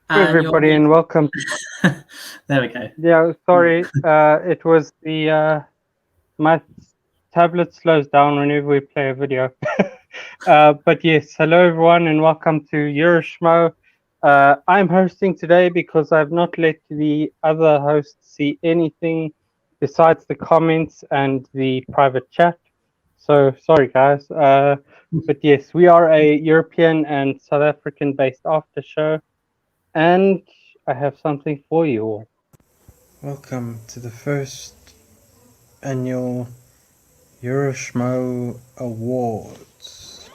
Everybody, and welcome. There we go. Yeah, sorry, it was the my tablet slows down whenever we play a video. But yes, hello everyone, and welcome to Schmoe. I'm hosting today because I've not let the other hosts see anything besides the comments and the private chat. So sorry, guys. But yes, we are a European and South African-based after show. And I have something for you all. Welcome to the first annual Schmoe Awards.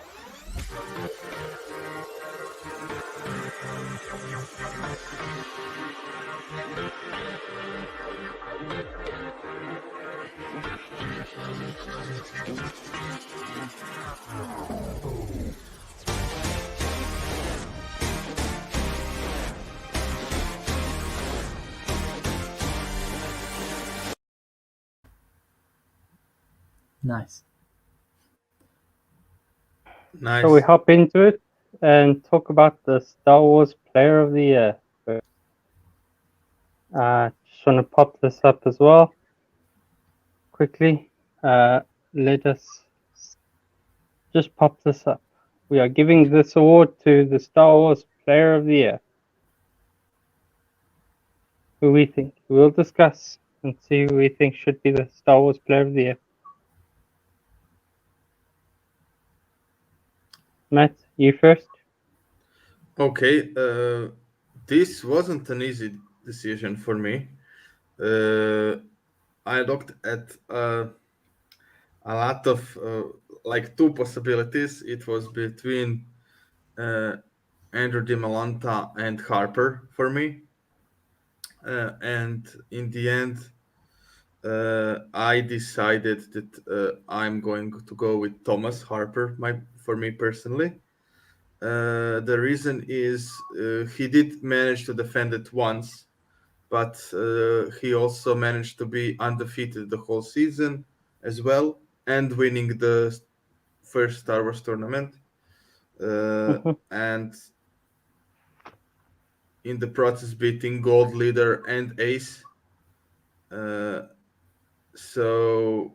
Nice. So we hop into it and talk about the Star Wars Player of the Year first. Just want to pop this up as well quickly. Let us just pop this up. We are giving this award to the Star Wars Player of the Year. Who we think. We'll discuss and see who we think should be the Star Wars Player of the Year. Matt, you first. Okay, this wasn't an easy decision for me. I looked at a lot of like two possibilities. It was between Andrew DiMalanta and Harper for me, and in the end, I decided that I'm going to go with Thomas Harper. For me personally. The reason is he did manage to defend it once, but he also managed to be undefeated the whole season as well, and winning the first Star Wars tournament. And in the process, beating Gold Leader and Ace. So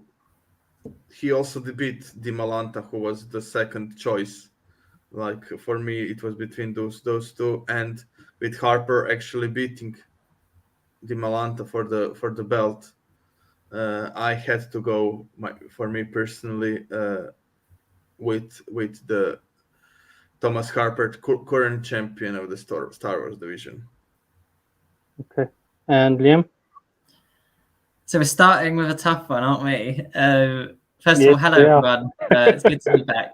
he also beat DiMalanta, who was the second choice. Like for me, it was between those two, and with Harper actually beating DiMalanta for the belt, I had to go for me personally with the Thomas Harper, current champion of the Star Wars division. Okay, and Liam. So we're starting with a tough one, aren't we? First of all, hello everyone. It's good to be back.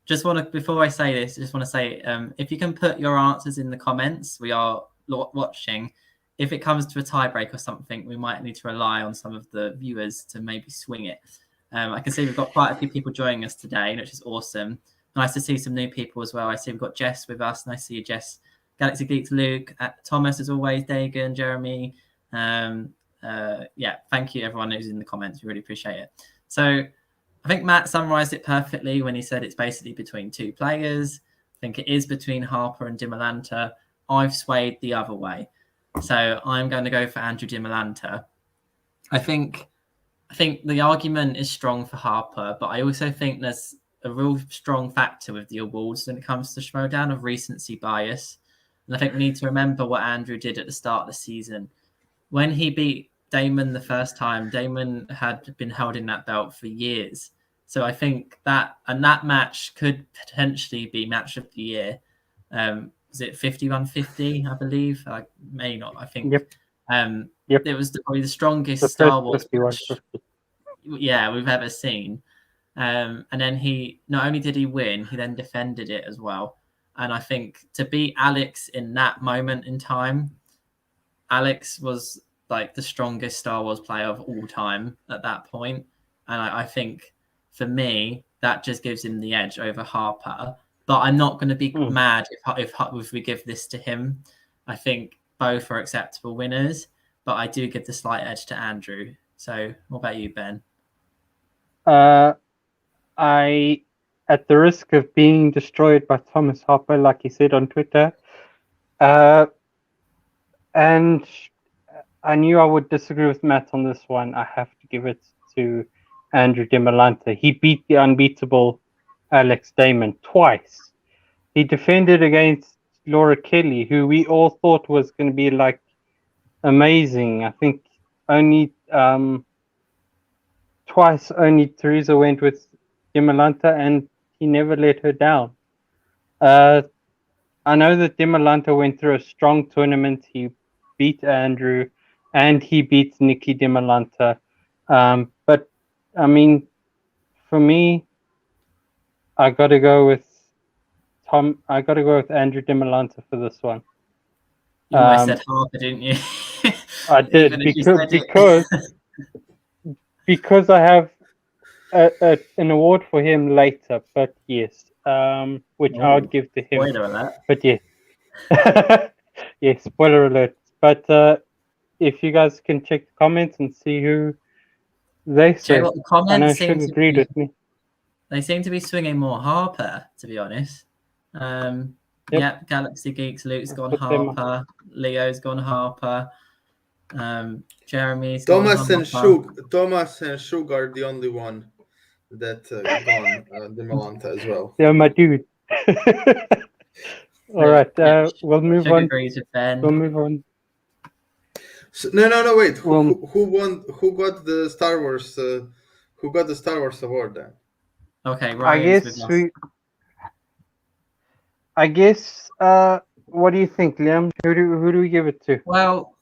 Just want to, before I say this, just want to say, if you can put your answers in the comments, we are watching. If it comes to a tiebreak or something, we might need to rely on some of the viewers to maybe swing it. I can see we've got quite a few people joining us today, which is awesome. Nice to see some new people as well. I see we've got Jess with us. Nice to see you, Jess. Galaxy Geeks, Luke, Thomas as always, Dagan, Jeremy. Yeah, thank you everyone who's in the comments. We really appreciate it. So I think Matt summarized it perfectly when he said it's basically between two players. I think it is between Harper and DiMalanta. I've swayed the other way. So I'm going to go for Andrew DiMalanta. I think the argument is strong for Harper, but I also think there's a real strong factor with the awards when it comes to Schmoedown of recency bias. And I think we need to remember what Andrew did at the start of the season. When he beat Damon the first time, Damon had been holding that belt for years. So I think that match could potentially be match of the year. Was it 51-50, I believe? May not, I think. Yep. It was probably the strongest Star Wars match we've ever seen. And then he, not only did he win, he then defended it as well. And I think to beat Alex in that moment in time, Alex was like the strongest Star Wars player of all time at that point. And I think for me, that just gives him the edge over Harper. But I'm not going to be mad if we give this to him. I think both are acceptable winners, but I do give the slight edge to Andrew. So what about you, Ben? I, at the risk of being destroyed by Thomas Harper, like he said on Twitter, And I knew I would disagree with Matt on this one. I have to give it to Andrew de Malanta. He beat the unbeatable Alex Damon twice. He defended against Laura Kelly, who we all thought was going to be like amazing. I think only twice only Teresa went with de Malanta, and he never let her down. I know that de Malanta went through a strong tournament. He beat Andrew, and he beat Nikki de Malanta. But I mean, for me, I got to go with Tom. I got to go with Andrew de Malanta for this one. You almost said Harper, didn't you? I did because I have an award for him later. But yes, which I would give to him. Spoiler alert. But yes, yes, spoiler alert. But if you guys can check the comments and see who they say, what the comments I know seem Sugar to agreed be, with me. They seem to be swinging more Harper, to be honest. Yeah, Galaxy Geeks, Luke's gone Harper, Leo's gone Harper, Jeremy's Thomas gone and Harper. Thomas and Shug are the only one that gone de Malanta as well. Yeah, my dude. All right, we'll move Sugar on. agrees with Ben. We'll move on. So, no, wait. Who won? Who got the Star Wars? Who got the Star Wars award then? Okay, Ryan's with us. I guess. What do you think, Liam? Who do we give it to? Well,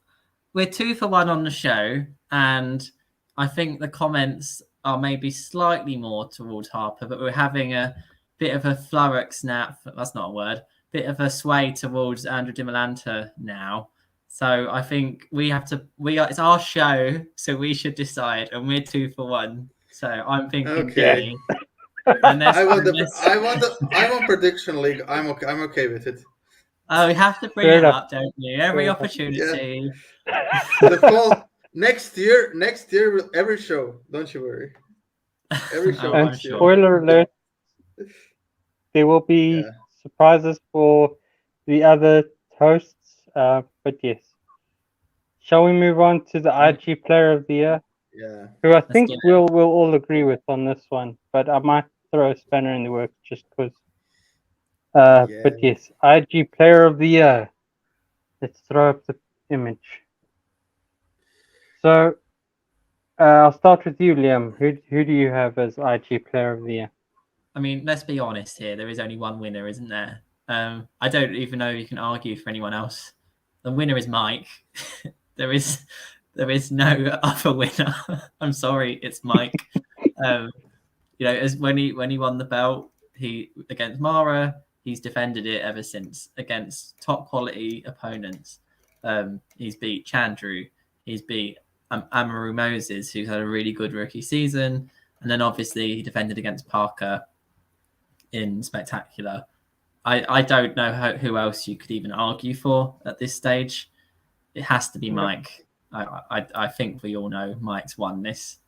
we're 2 for 1 on the show, and I think the comments are maybe slightly more towards Harper, but we're having a bit of a flurrock snap. That's not a word. Bit of a sway towards Andrew de Malanta now. So I think we have to. It's our show, so we should decide, and we're 2 for 1. So I'm thinking. Okay. I want prediction league. I'm okay with it. Oh, we have to bring it up, don't you? Every opportunity. Yeah. The fall next year, every show. Don't you worry. Every show. And spoiler alert: there will be surprises for the other hosts. But yes, shall we move on to the IG Player of the Year? Yeah. Who I think we'll all agree with on this one, but I might throw a spanner in the works just because. But yes, IG Player of the Year. Let's throw up the image. So I'll start with you, Liam. Who do you have as IG Player of the Year? I mean, let's be honest here. There is only one winner, isn't there? I don't even know if you can argue for anyone else. The winner is Mike. There is no other winner. I'm sorry, it's Mike. As when he won the belt, he against Mara, he's defended it ever since against top quality opponents. He's beat Chandru, he's beat Amaru Moses, who's had a really good rookie season, and then obviously he defended against Parker in Spectacular. I don't know who else you could even argue for at this stage. It has to be Mike. I think we all know Mike's won this.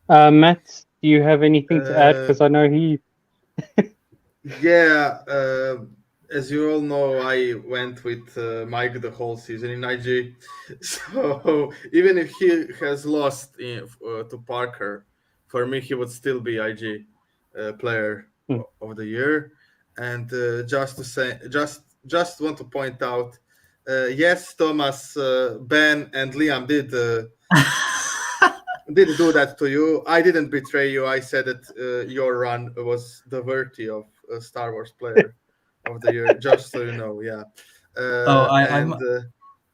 Matt, do you have anything to add? Because I know he. As you all know, I went with Mike the whole season in IG. So even if he has lost to Parker, for me he would still be IG Player of the Year. And just want to point out, yes, Thomas, Ben, and Liam did do that to you. I didn't betray you. I said that your run was the worthy of Star Wars Player of the Year, just so you know. Yeah.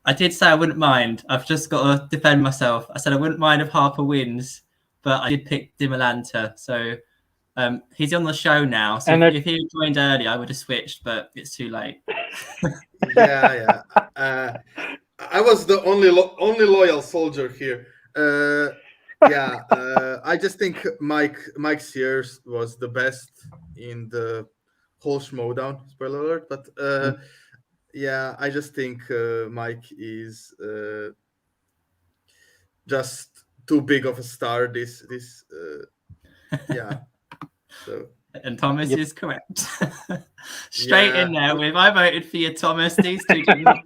I did say I wouldn't mind. I've just got to defend myself. I said I wouldn't mind if Harper wins, but I did pick de Malanta. So he's on the show now. So if he had joined early, I would have switched, but it's too late. Yeah. I was the only loyal soldier here. I just think Mike's years was the best in the whole Schmoedown. Spoiler alert, but I just think Mike is just too big of a star. So And Thomas Yep. is correct. Straight in there with I voted for you, Thomas. These two gentlemen.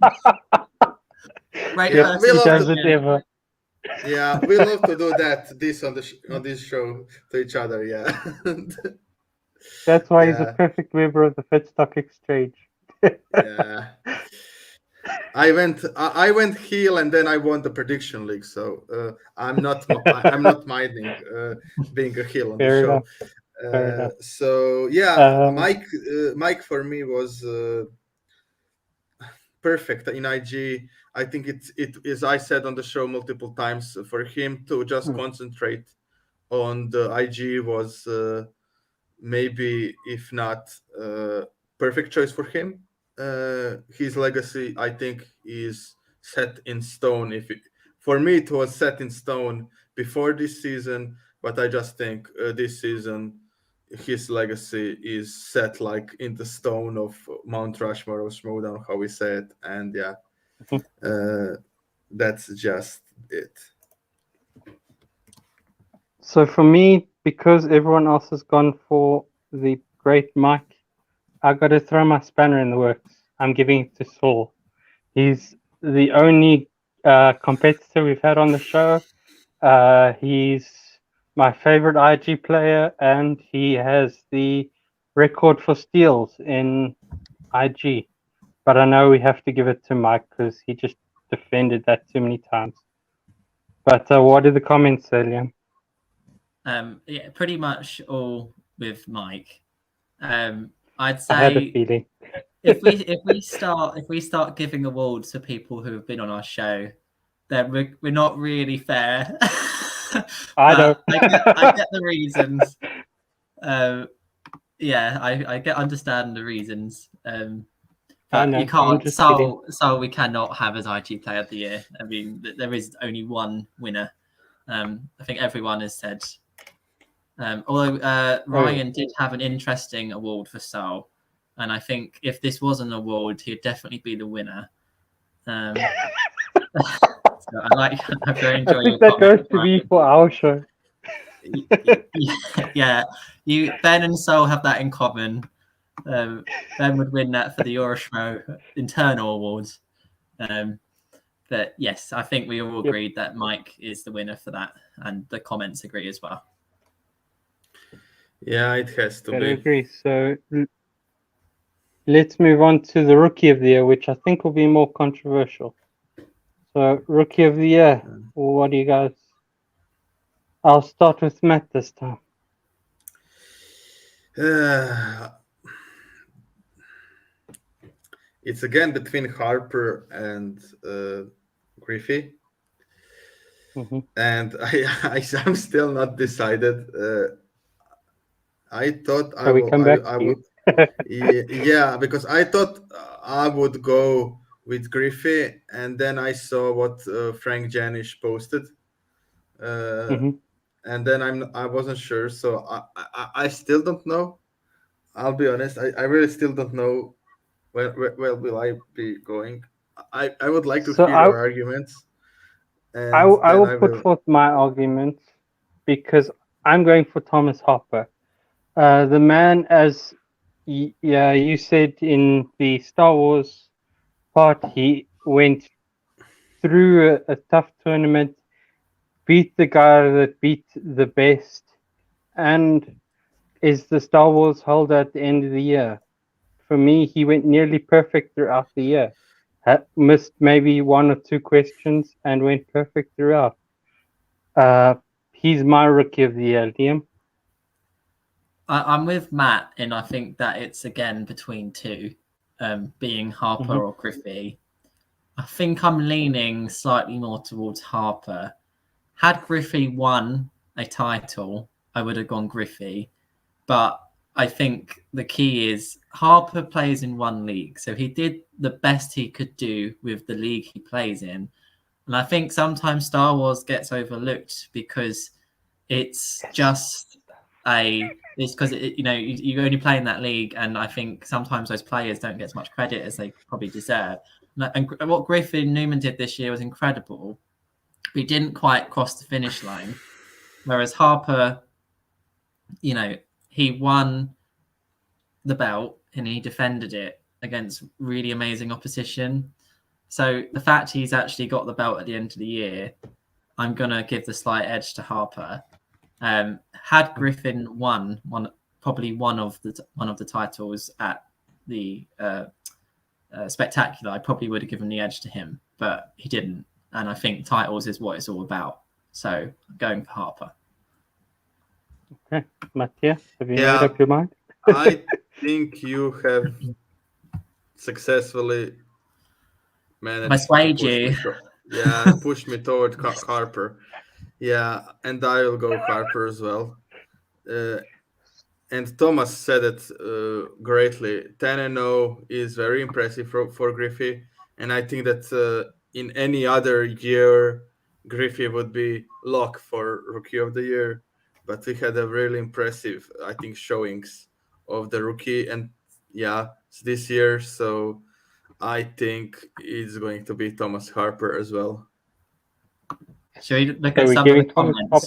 Great Yeah, first we He love does to, it ever. yeah, we love to do that. This on this show to each other. Yeah. That's why he's a Yeah. perfect member of the Fit Stock Exchange. Yeah. I went heel and then I won the prediction league, so I'm not minding being a heel on the Fair show. enough. Fair enough. So yeah, Mike for me was perfect in IG. I think it is, I said on the show multiple times, for him to just concentrate on the IG was maybe, if not perfect choice for him. His legacy, I think, is set in stone. For me, it was set in stone before this season, but I just think this season his legacy is set like in the stone of Mount Rushmore or Schmoedown, how we say it, and yeah, that's just it. So for me, because everyone else has gone for the great Mike, I got to throw my spanner in the works. I'm giving it to Saul. He's the only competitor we've had on the show. He's my favorite IG player, and he has the record for steals in IG. But I know we have to give it to Mike because he just defended that too many times. But what did the comments say, Liam? Yeah, pretty much all with Mike. I'd I had a say feeling. if we start giving awards to people who have been on our show, then we're not really fair. I know. I get the reasons. Yeah, I understand the reasons. I But know, you I'm can't. just kidding. So we cannot have as IG Player of the Year. I mean, there is only one winner. I think everyone has said. Although Ryan did have an interesting award for Saul, and I think if this was an award, he'd definitely be the winner. So I very enjoy I your think that comment, goes to me for our show. Yeah, Ben and Saul have that in common. Ben would win that for the Euroschmo internal awards. But yes, I think we all agreed that Mike is the winner for that, and the comments agree as well. Yeah, it has to be. I agree. So let's move on to the Rookie of the Year, which I think will be more controversial. So Rookie of the Year, what do you guys? I'll start with Matt this time. It's again between Harper and Griffey. And I'm still not decided. I thought I would yeah, because I thought I would go with Griffey, and then I saw what Frank Janisch posted, and then I wasn't sure, so I still don't know. I'll be honest, I really still don't know where will I be going. I would like to hear your arguments. And I will put forth my argument because I'm going for Thomas Harper. The man, as you said in the Star Wars part, he went through a tough tournament, beat the guy that beat the best, and is the Star Wars holder at the end of the year. For me, he went nearly perfect throughout the year. Missed maybe one or two questions and went perfect throughout. He's my Rookie of the Year, Liam. I'm with Matt, and I think that it's again between two, being Harper or Griffey. I think I'm leaning slightly more towards Harper. Had Griffey won a title, I would have gone Griffey. But I think the key is Harper plays in one league. So he did the best he could do with the league he plays in. And I think sometimes Star Wars gets overlooked because it's just it's because you only play in that league, and I think sometimes those players don't get as much credit as they probably deserve. And what Griffin Newman did this year was incredible. He didn't quite cross the finish line, whereas Harper, he won the belt and he defended it against really amazing opposition. So the fact he's actually got the belt at the end of the year, I'm gonna give the slight edge to Harper. Had Griffin won probably one of the titles at the Spectacular, I probably would have given the edge to him, but he didn't. And I think titles is what it's all about. So I'm going for Harper. Okay, Mattia, have you made up your mind? I think you have successfully managed I swayed you. Push me toward Harper. Yeah, and I will go Harper as well. And Thomas said it greatly. 10-0 is very impressive for Griffey, and I think that in any other year, Griffey would be lock for Rookie of the Year. But we had a really impressive, I think, showings of the rookie, and it's this year, so I think it's going to be Thomas Harper as well. Should we look at some of the comments?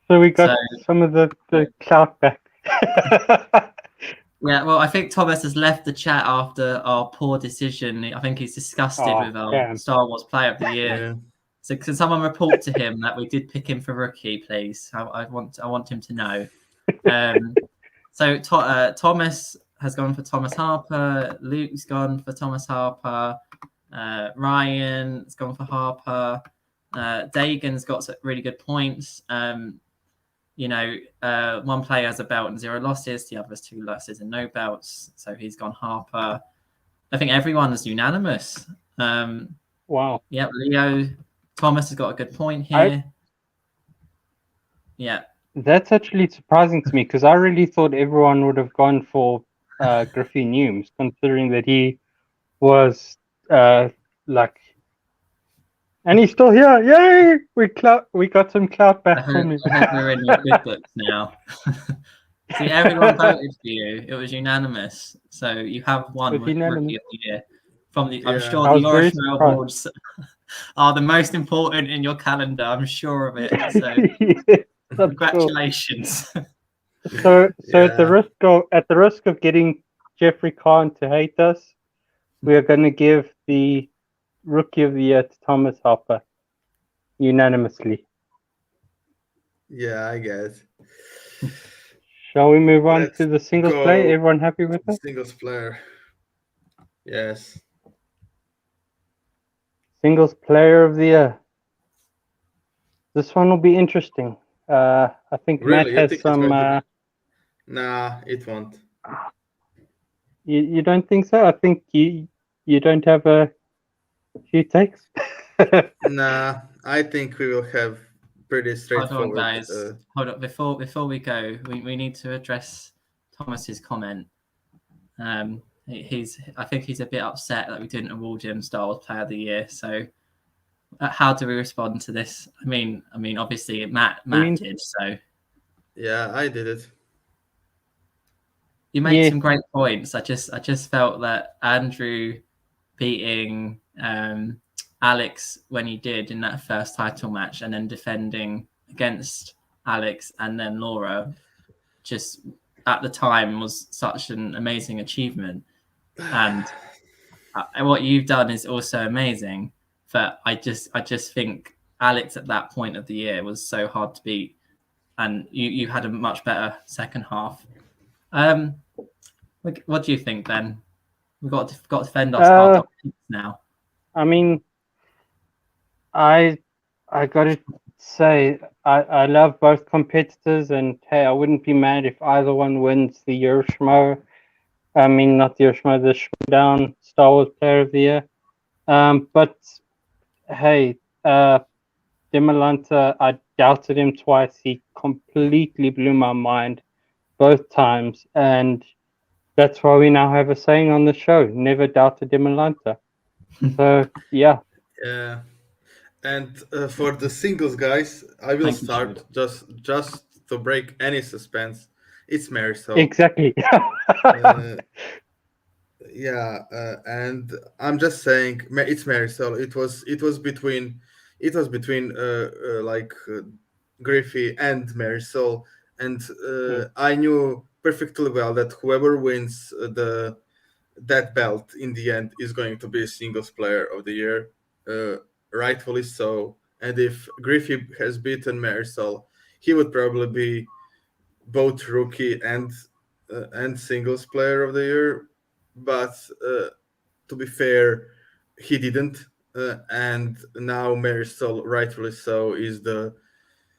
So we got some of the clout back. Yeah, well, I think Thomas has left the chat after our poor decision. I think he's disgusted with our Star Wars Player of the Year. Yeah. So can someone report to him that we did pick him for rookie, please? I want him to know. So Thomas has gone for Thomas Harper. Luke's gone for Thomas Harper. Ryan's gone for Harper. Dagan's got some really good points. One player has a belt and 0 losses. The other has 2 losses and no belts. So he's gone Harper. I think everyone is unanimous. Wow. Yeah, Leo. Thomas has got a good point here. Yeah. That's actually surprising to me because I really thought everyone would have gone for Griffey Newms, considering that he was and he's still here. Yay! We got some clout back from him. I hope we're in your good books now. See, everyone voted for you. It was unanimous. So you have won Rookie of the Year. I'm sure the Euroshmoe Awards are the most important in your calendar. I'm sure of it. So congratulations. So at the risk of getting Jeffrey Kahn to hate us, we are going to give the Rookie of the Year to Thomas Harper unanimously. Yeah, I guess. Shall we move on to the singles play? Everyone happy with that? Singles player. Yes. Singles player of the year. This one will be interesting. I think really? Matt has some. Nah, it won't. You don't think so? I think you don't have a few takes. Nah, I think we will have pretty straightforward. Hold on, guys. Hold up. Before we go, we need to address Thomas's comment. I think he's a bit upset that we didn't award him Star Wars Player of the Year. So, how do we respond to this? I mean, obviously Matt did. So, yeah, I did it. You made some great points. I just felt that Andrew beating Alex when he did in that first title match, and then defending against Alex and then Laura, just at the time was such an amazing achievement. And what you've done is also amazing. But I just think Alex at that point of the year was so hard to beat, and you had a much better second half. What do you think, Ben? We've got to defend our start now. I mean, I got to say I love both competitors, and hey, I wouldn't be mad if either one wins the Euroshmoe. I mean, not the Euroshmoe, the Schmoedown Star Wars Player of the Year. But hey, Demolanta, I doubted him twice. He completely blew my mind both times, and that's why we now have a saying on the show: never doubt a Demolanta. So yeah. Yeah. And for the singles guys, I will start just to break any suspense. It's Marisol. Exactly. And I'm just saying it's Marisol. It was between Griffey and Marisol, and I knew perfectly well that whoever wins that belt in the end is going to be a singles player of the year, rightfully so. And if Griffey has beaten Marisol, he would probably be both rookie and singles player of the year. But to be fair, he didn't. And now Marisol, rightfully so, is the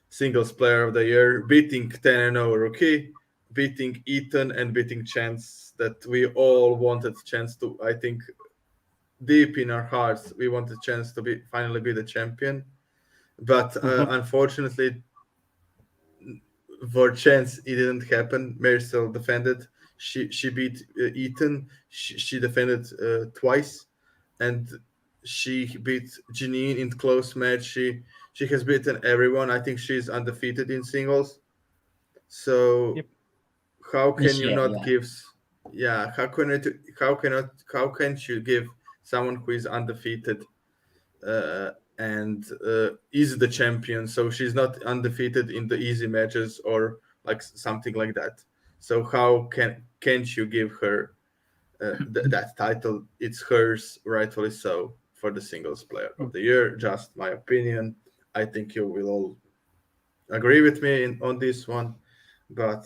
singles player of the year, beating 10-0 rookie, beating Ethan, and beating Chance that we all wanted Chance to. I think deep in our hearts, we wanted Chance to finally be the champion. But unfortunately, for Chance, it didn't happen. Marisol defended. She beat Ethan. She defended twice, and she beat Janine in close match. She has beaten everyone. I think she's undefeated in singles. So how can you not give? Yeah, how can't you give someone who is undefeated and is the champion? So she's not undefeated in the easy matches or like something like that. So how can't you give her that title? It's hers, rightfully so, for the singles player of the year. Just my opinion. I think you will all agree with me on this one, but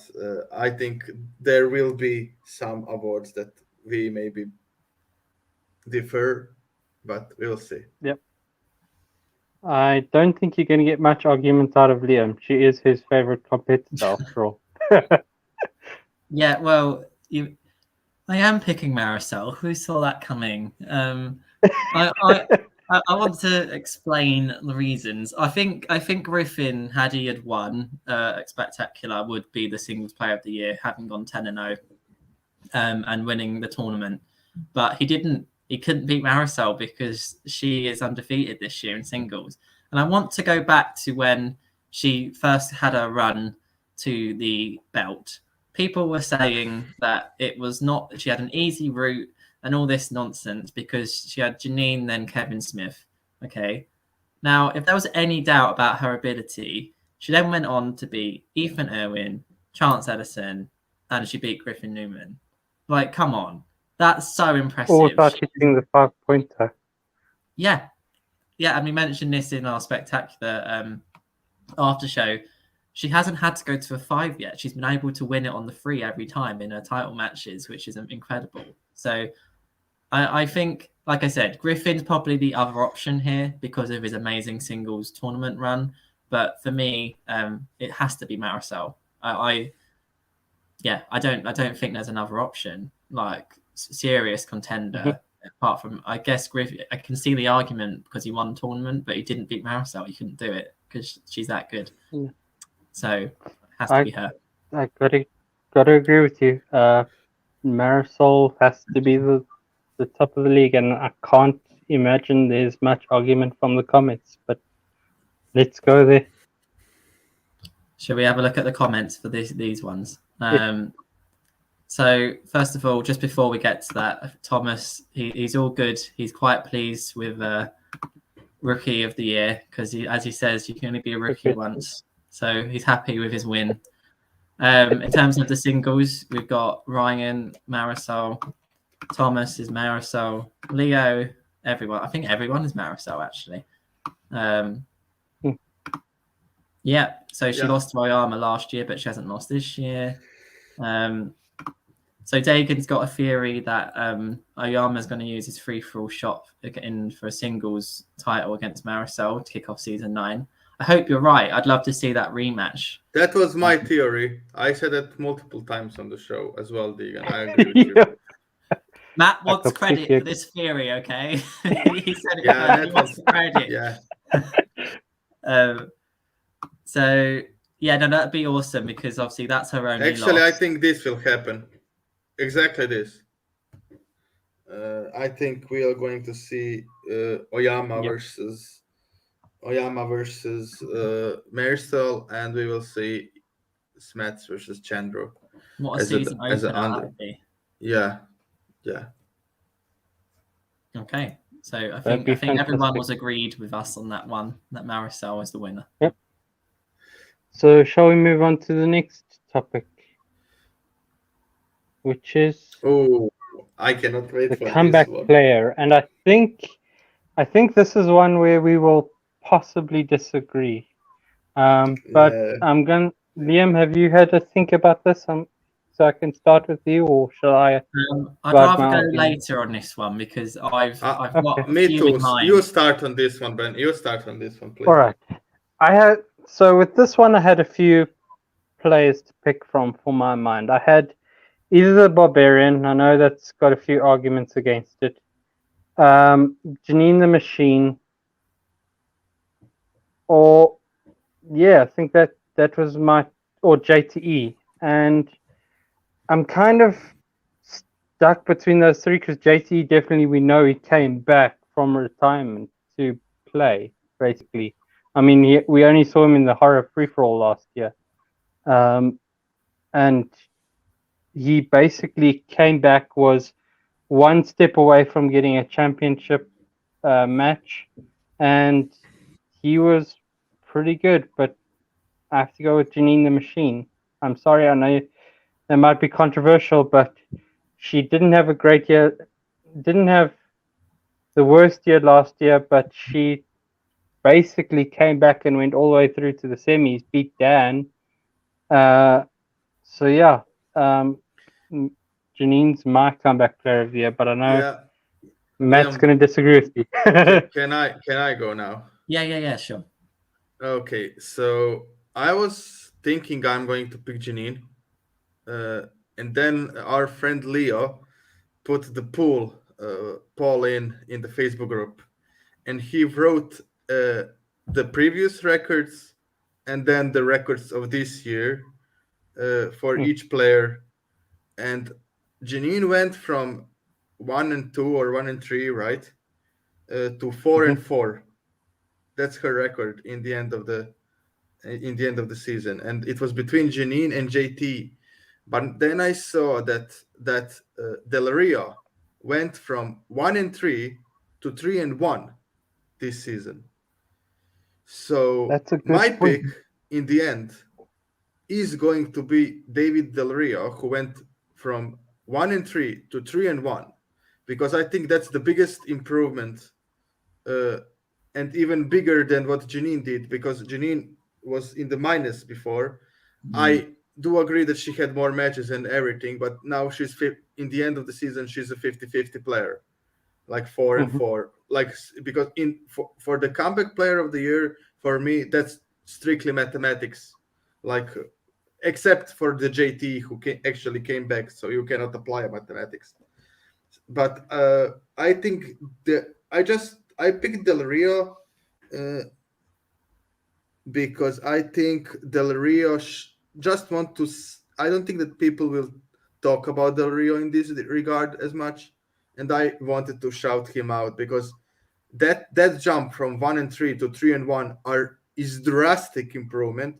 I think there will be some awards that we maybe differ, but we'll see. Yep. I don't think you're going to get much argument out of Liam. She is his favorite competitor, after all. Yeah, well, I am picking Marisol. Who saw that coming? I want to explain the reasons. I think Griffin, had he had won Spectacular, would be the singles player of the year, having gone 10-0 and winning the tournament. But he didn't. He couldn't beat Marisol because she is undefeated this year in singles. And I want to go back to when she first had her run to the belt. People were saying that it was not. She had an easy route and all this nonsense because she had Janine, then Kevin Smith. Okay. Now, if there was any doubt about her ability, she then went on to beat Ethan Irwin, Chance Edison, and she beat Griffin Newman. Like, come on. That's so impressive. All without hitting the 5-pointer. Yeah. Yeah, and we mentioned this in our Spectacular after show. She hasn't had to go to a 5 yet. She's been able to win it on the 3 every time in her title matches, which is incredible. So I think, like I said, Griffin's probably the other option here because of his amazing singles tournament run. But for me, it has to be Marisol. I don't think there's another option, like serious contender. Apart from, I guess, Griffin. I can see the argument because he won the tournament, but he didn't beat Marisol. He couldn't do it because she's that good. Yeah. So it has to be her. I gotta agree with you. Marisol has to be the top of the league, and I can't imagine there's much argument from the comments. But let's go there. Shall we have a look at the comments for these ones? So first of all, just before we get to that, Thomas, he's all good. He's quite pleased with Rookie of the Year because, as he says, you can only be a rookie once. So he's happy with his win. In terms of the singles, we've got Ryan, Marisol, Thomas is Marisol, Leo, everyone. I think everyone is Marisol, actually. Yeah, so she lost to Oyama last year, but she hasn't lost this year. So Dagan's got a theory that Oyama's going to use his free-for-all shot for a singles title against Marisol to kick off season 9. I hope you're right. I'd love to see that rematch. That was my theory. I said it multiple times on the show as well, Dagan. I agree with you. Matt wants credit for this theory, okay? He said it. He wants credit. Yeah. So, yeah, no, that'd be awesome because obviously that's her only Actually, loss. I think this will happen. Exactly this. I think we are going to see Oyama versus Marisol, and we will see Smets versus Chandro. What a season opener that would be. Yeah. Okay, so I think everyone was agreed with us on that one, that Marisol is the winner. Yep. So shall we move on to the next topic? which is Oh, I cannot wait the for comeback this one. player. And I think this is one where we will possibly disagree. But Yeah. Liam, have you had to think about this? So I can start with you, or shall I? I'd provide rather my go argument? later on this one because I've got Okay. a Me few too. in mind. You start on this one, Ben. You start on this one, please. All right. With this one, I had a few players to pick from for my mind. I had either the Barbarian. I know that's got a few arguments against it. Janine the Machine, or I think that was or JTE, and I'm kind of stuck between those three because JTE definitely we know he came back from retirement to play basically. I mean, we only saw him in the horror free for all last year, and he basically came back, was one step away from getting a championship match, and he was pretty good. But I have to go with Janine the Machine. I'm sorry, I know that might be controversial, but she didn't have a great year, didn't have the worst year last year, but she basically came back and went all the way through to the semis, beat Dan. So yeah, Janine's my comeback player of the year, but I know Matt's Liam, going to disagree with me. can I go now? Yeah, sure. Okay, so I was thinking I'm going to pick Janine, and then our friend Leo put the poll in the Facebook group, and he wrote the previous records and then the records of this year for each player. And Janine went from 1 and 2 or 1 and 3, right, to 4 and 4. That's her record in the end of the season, and it was between Janine and JT. But then I saw that Del Rio went from 1 and 3 to 3 and 1 this season. So That's a good my point. pick in the end is going to be David Del Rio, who went from 1 and 3 to 3 and 1, because I think that's the biggest improvement, and even bigger than what Janine did, because Janine was in the minus before. I do agree that she had more matches and everything, but now in the end of the season, she's a 50-50 player, like 4 and 4. Like, because for the comeback player of the year, for me, that's strictly mathematics. Like, except for the JT who actually came back, so you cannot apply mathematics. But I think I picked Del Rio because I think Del Rio just want to. I don't think that people will talk about Del Rio in this regard as much, and I wanted to shout him out because that jump from 1 and 3 to 3 and 1 is drastic improvement.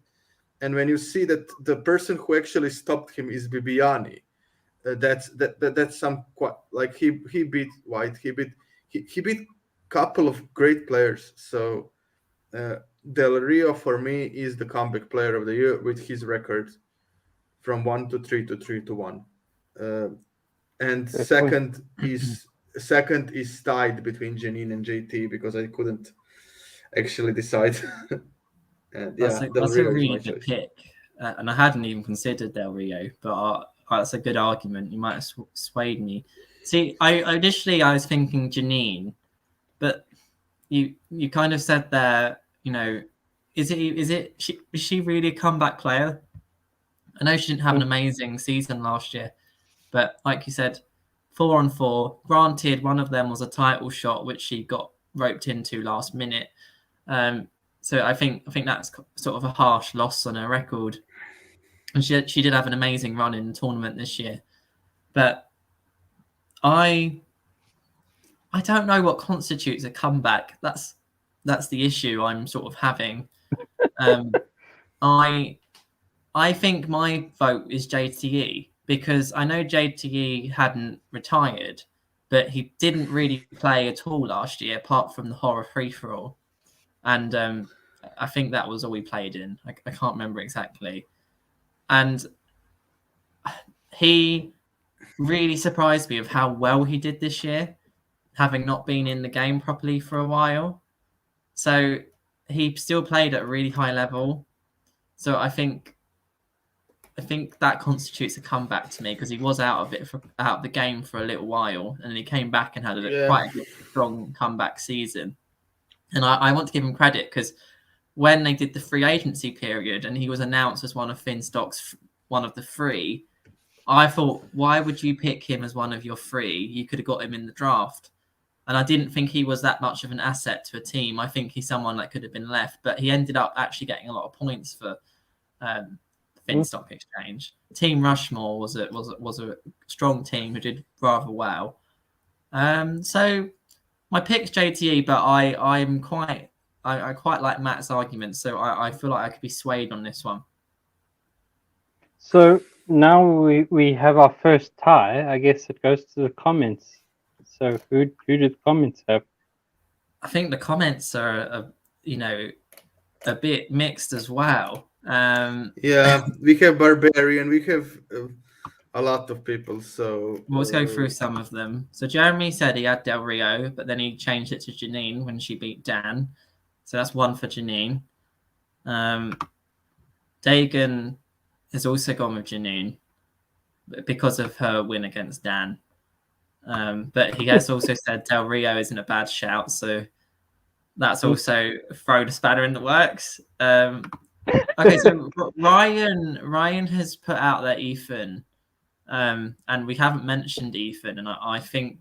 And when you see that the person who actually stopped him is Bibiani, that's some like he beat White, he beat couple of great players. So Del Rio for me is the comeback player of the year with his record from 1 to 3 to 3 to 1. And second is tied between Janine and JT because I couldn't actually decide. And That's Del a Rio is really my good choice. pick, and I hadn't even considered Del Rio, but that's a good argument. You might have swayed me. See, I initially I was thinking Janine, but you kind of said there, is she really a comeback player? I know she didn't have an amazing season last year, but like you said, 4 on 4. Granted, one of them was a title shot which she got roped into last minute. So I think that's sort of a harsh loss on her record. And she did have an amazing run in the tournament this year, but I don't know what constitutes a comeback. That's the issue I'm sort of having. I think my vote is JTE because I know JTE hadn't retired, but he didn't really play at all last year apart from the horror free for all, and I think that was all he played in. I can't remember exactly, and he really surprised me of how well he did this year, having not been in the game properly for a while. So he still played at a really high level. So I think that constitutes a comeback to me, because he was out of the game for a little while, and then he came back and had quite a strong comeback season. And I want to give him credit, because when they did the free agency period and he was announced as one of Finstock's one of the three, I thought, why would you pick him as one of your three? You could have got him in the draft. And I didn't think he was that much of an asset to a team. I think he's someone that could have been left, but he ended up actually getting a lot of points for Finstock Exchange. Team Rushmore was a strong team who did rather well. So my pick's JTE, but I quite like Matt's argument, so I feel like I could be swayed on this one. So now we have our first tie. I guess it goes to the comments. So who did the comments have? I think the comments are a bit mixed as well. Yeah, we have Barbarian, we have a lot of people, so let's go through some of them. So Jeremy said he had Del Rio, but then he changed it to Janine when she beat Dan. So that's one for Janine. Dagan has also gone with Janine because of her win against Dan. But he has also said Del Rio isn't a bad shout, so that's also thrown a spanner in the works. Okay, so Ryan has put out that Ethan, and we haven't mentioned Ethan, and I think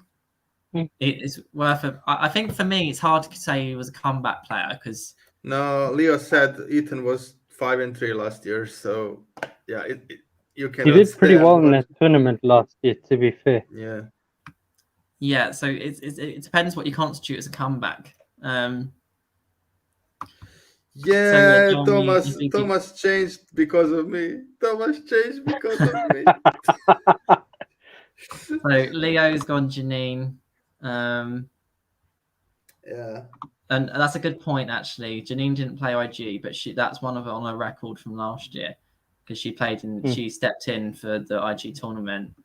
it is worth it. I think for me, it's hard to say he was a comeback player, because no, Leo said Ethan was 5-3 last year, so yeah, you can. He did pretty well in that tournament last year, to be fair. Yeah. So it depends what you constitute as a comeback. Yeah, so, Thomas changed because of me. Thomas changed because of me. So Leo's gone Janine. Yeah. And that's a good point, actually. Janine didn't play IG, but that's one of it on her record from last year, because she played she stepped in for the IG tournament.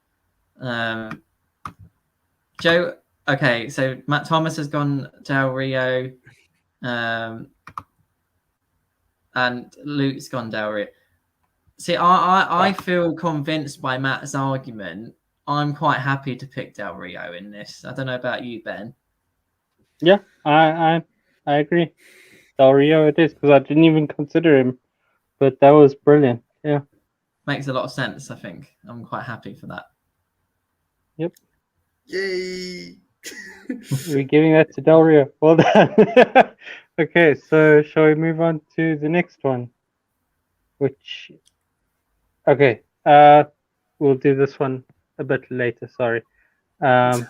Joe, okay, so Matt Thomas has gone Del Rio, and Luke's gone Del Rio. See, I feel convinced by Matt's argument. I'm quite happy to pick Del Rio in this. I don't know about you, Ben. Yeah, I agree. Del Rio it is, because I didn't even consider him, but that was brilliant. Yeah, makes a lot of sense. I think I'm quite happy for that. Yep. Yay! We're giving that to Del Rio. Well done. Okay, so shall we move on to the next one? Okay, we'll do this one a bit later. Sorry. The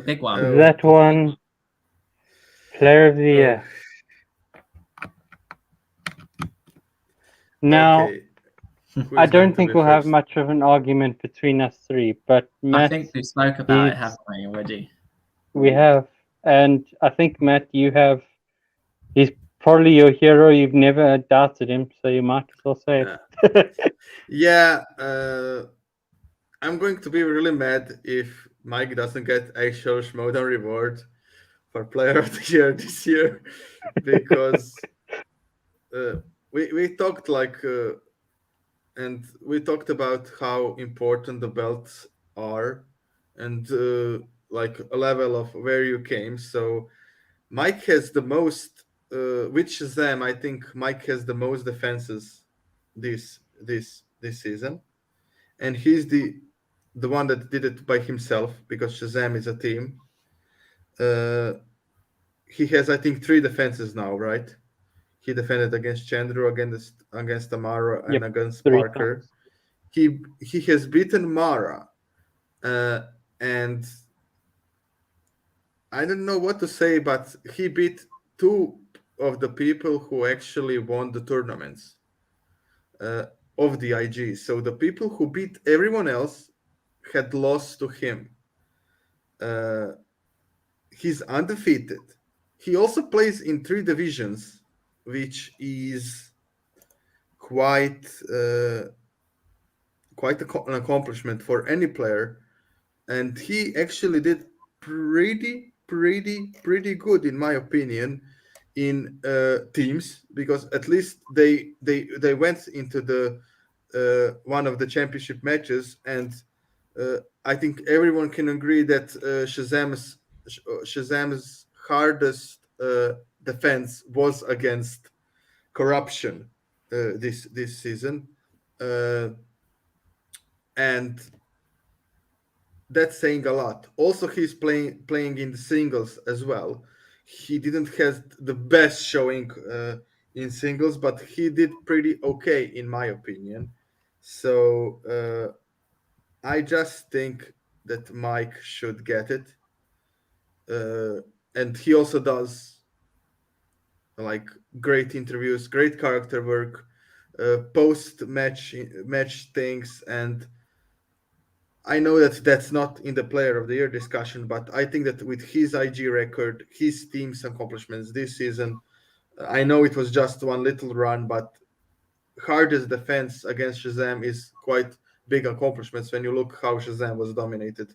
big one. That one. Player of the year. Now, I don't think we'll have much of an argument between us three, but Matt, I think we spoke about it, haven't we, already? We have, and I think, Matt, he's probably your hero. You've never doubted him, so you might as well say it. Yeah, I'm going to be really mad if Mike doesn't get actual Schmoedown reward for Player of the Year this year, because we talked and we talked about how important the belts are, and like a level of where you came. So Mike has the most, which is them. I think Mike has the most defenses this season, and he's the one that did it by himself, because Shazam is a team. He has, I think, 3 defenses now, right? He defended against Chandru, against Tamara, and against Parker. He has beaten Mara, and I don't know what to say, but he beat 2 of the people who actually won the tournaments of the IG. So the people who beat everyone else had lost to him. He's undefeated. He also plays in 3 divisions, which is quite quite an accomplishment for any player, and he actually did pretty good in my opinion in teams, because at least they went into the one of the championship matches, and I think everyone can agree that Shazam's hardest defense was against corruption this season, and that's saying a lot. Also, he's playing in the singles as well. He didn't have the best showing in singles, but he did pretty okay in my opinion. So I just think that Mike should get it, and he also does like great interviews, great character work, post match things, and I know that that's not in the player of the year discussion, but I think that with his IG record, his team's accomplishments this season, I know it was just one little run, but hardest defense against Shazam is quite big accomplishments when you look how Shazam was dominated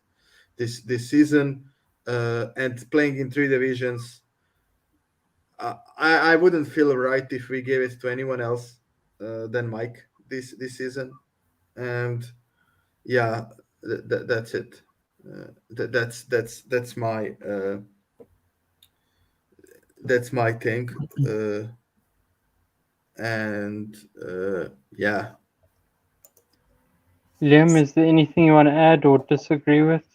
this season, and playing in 3 divisions. I wouldn't feel right if we gave it to anyone else than Mike this season, and yeah, that's it. That's my thing, and yeah. Liam, is there anything you want to add or disagree with?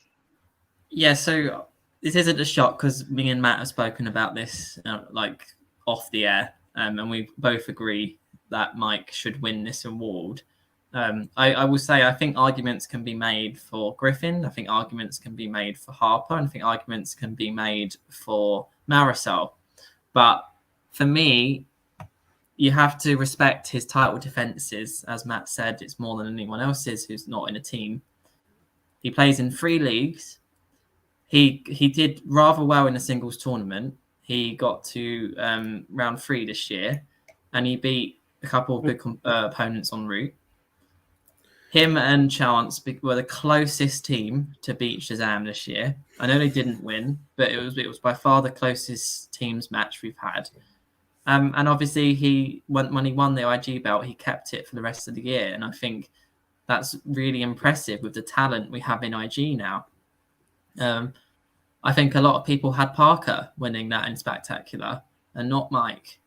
Yeah, so this isn't a shock because me and Matt have spoken about this like off the air, and we both agree that Mike should win this award. I will say I think arguments can be made for Griffin. I think arguments can be made for Harper, and I think arguments can be made for Marisol. But for me, you have to respect his title defenses. As Matt said, it's more than anyone else's who's not in a team. He plays in 3 leagues. He did rather well in the singles tournament. He got to round 3 this year, and he beat a couple of good opponents en route. Him and Chance were the closest team to beat Shazam this year. I know they didn't win, but it was by far the closest teams match we've had. And obviously, when he won the IG belt, he kept it for the rest of the year. And I think that's really impressive with the talent we have in IG now. I think a lot of people had Parker winning that in Spectacular and not Mike,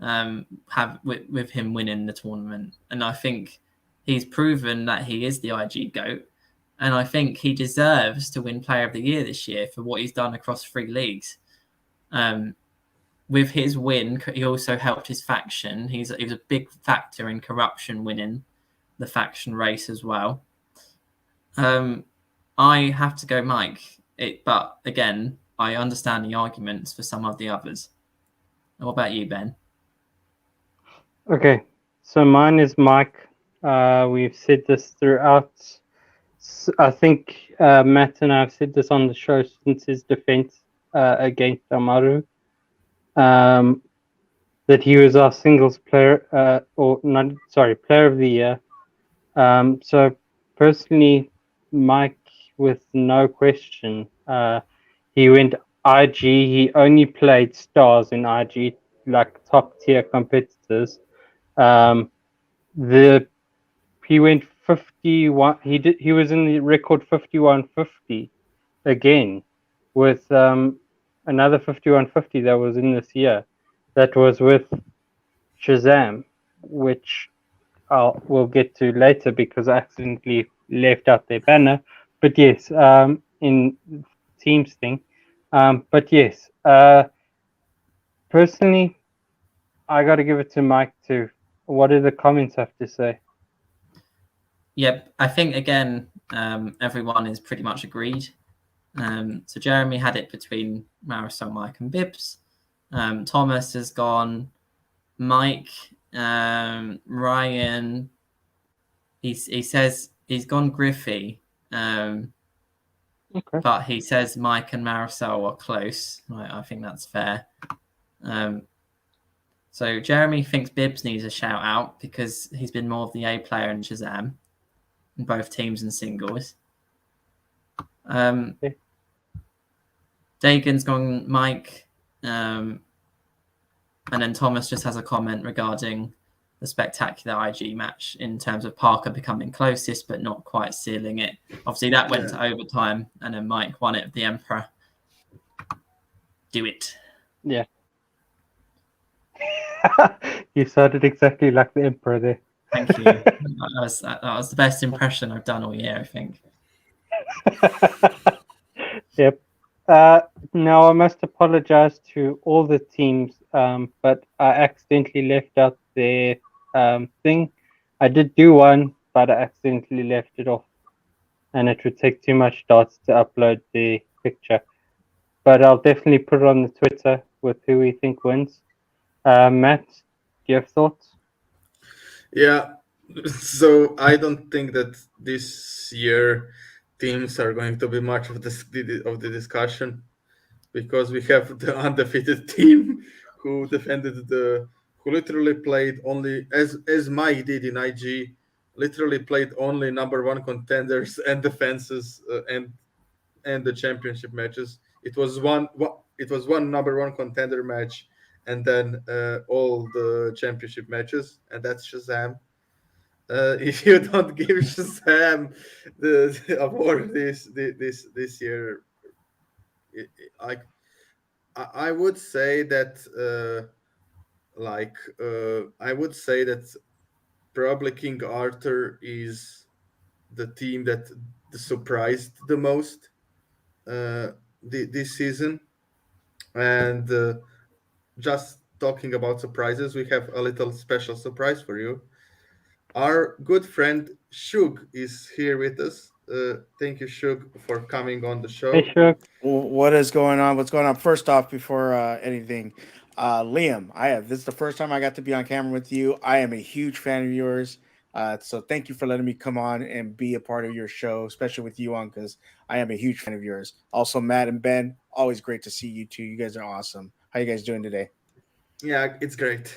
with him winning the tournament. And I think he's proven that he is the IG GOAT. And I think he deserves to win Player of the Year this year for what he's done across 3 leagues. With his win, he also helped his faction. He was a big factor in corruption winning the faction race as well. I have to go Mike. But again, I understand the arguments for some of the others. What about you, Ben? Okay, so mine is Mike. We've said this throughout. I think Matt and I have said this on the show since his defense against Amaru. That he was our singles player, player of the year. So personally, Mike, with no question, he went IG. He only played stars in IG, like top tier competitors. He went 51. He was in the record 51.50 again, with another 51.50 that was in this year. That was with Shazam, which we'll get to later because I accidentally left out their banner. But yes, in teams thing. But yes, personally, I got to give it to Mike too. What do the comments have to say? Yep, I think again, everyone is pretty much agreed. So Jeremy had it between Marisol, Mike, and Bibbs. Thomas has gone Mike, Ryan. He says he's gone Griffey, Okay. but he says Mike and Marisol are close. I think that's fair. So Jeremy thinks Bibbs needs a shout out because he's been more of the A player in Shazam. in both teams and singles. Dagon's gone Mike, and then Thomas just has a comment regarding the spectacular IG match in terms of Parker becoming closest but not quite sealing it. Obviously, that went to overtime, and then Mike won it with the Emperor. Do it. Yeah. You sounded exactly like the Emperor there. Thank you. That was the best impression I've done all year, I think. Yep. Now I must apologize to all the teams, but I accidentally left out their thing. I did do one, but I accidentally left it off, and it would take too much dots to upload the picture. But I'll definitely put it on the Twitter with who we think wins. Matt, do you have thoughts? Yeah, so I don't think that this year teams are going to be much of the discussion, because we have the undefeated team who who literally played only, as Mike did in IG, literally played only number one contenders and defenses and the championship matches. It was one number one contender match, and then all the championship matches, and that's Shazam. If you don't give Shazam the award this year, I would say that I would say that probably King Arthur is the team that surprised the most this season. And just talking about surprises, we have a little special surprise for you. Our good friend Shug is here with us. Thank you, Shug, for coming on the show. Hey, Shug. What is going on? What's going on? First off, before anything, Liam, this is the first time I got to be on camera with you. I am a huge fan of yours. So thank you for letting me come on and be a part of your show, especially with you on, because I am a huge fan of yours. Also, Matt and Ben, always great to see you two. You guys are awesome. How you guys doing today? Yeah, it's great.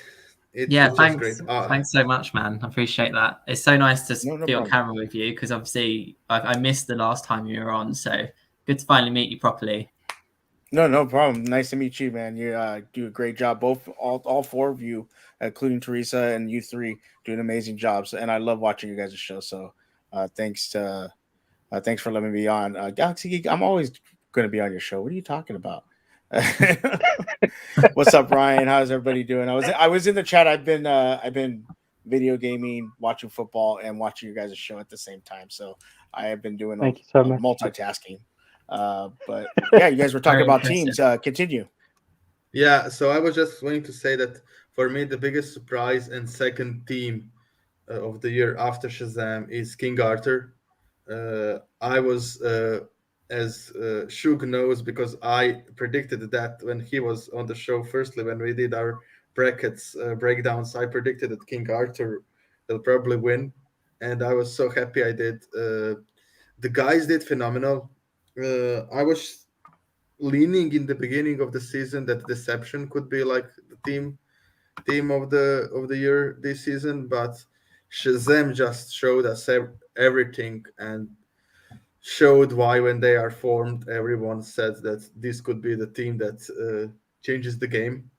Thanks. Great. Thanks so much, man. I appreciate that. It's so nice to be on camera with you, because obviously I missed the last time you were on. So good to finally meet you properly. No problem. Nice to meet you, man. You do a great job. All four of you, including Teresa and you three, do an amazing job. And I love watching you guys' show. So thanks for letting me be on. Galaxy Geek, I'm always going to be on your show. What are you talking about? What's up, Ryan? How's everybody doing? I was in the chat. I've been video gaming, watching football, and watching you guys' show at the same time. So I have been doing multitasking. But yeah, you guys were talking about teams. Continue. Yeah, so I was just going to say that for me, the biggest surprise and second team of the year after Shazam is King Arthur. I was, as Shug knows, because I predicted that when he was on the show. Firstly, when we did our brackets breakdowns, I predicted that King Arthur will probably win, and I was so happy I did. The guys did phenomenal. I was leaning in the beginning of the season that Deception could be like the team of the year this season, but Shazam just showed us everything and showed why, when they are formed, everyone said that this could be the team that changes the game.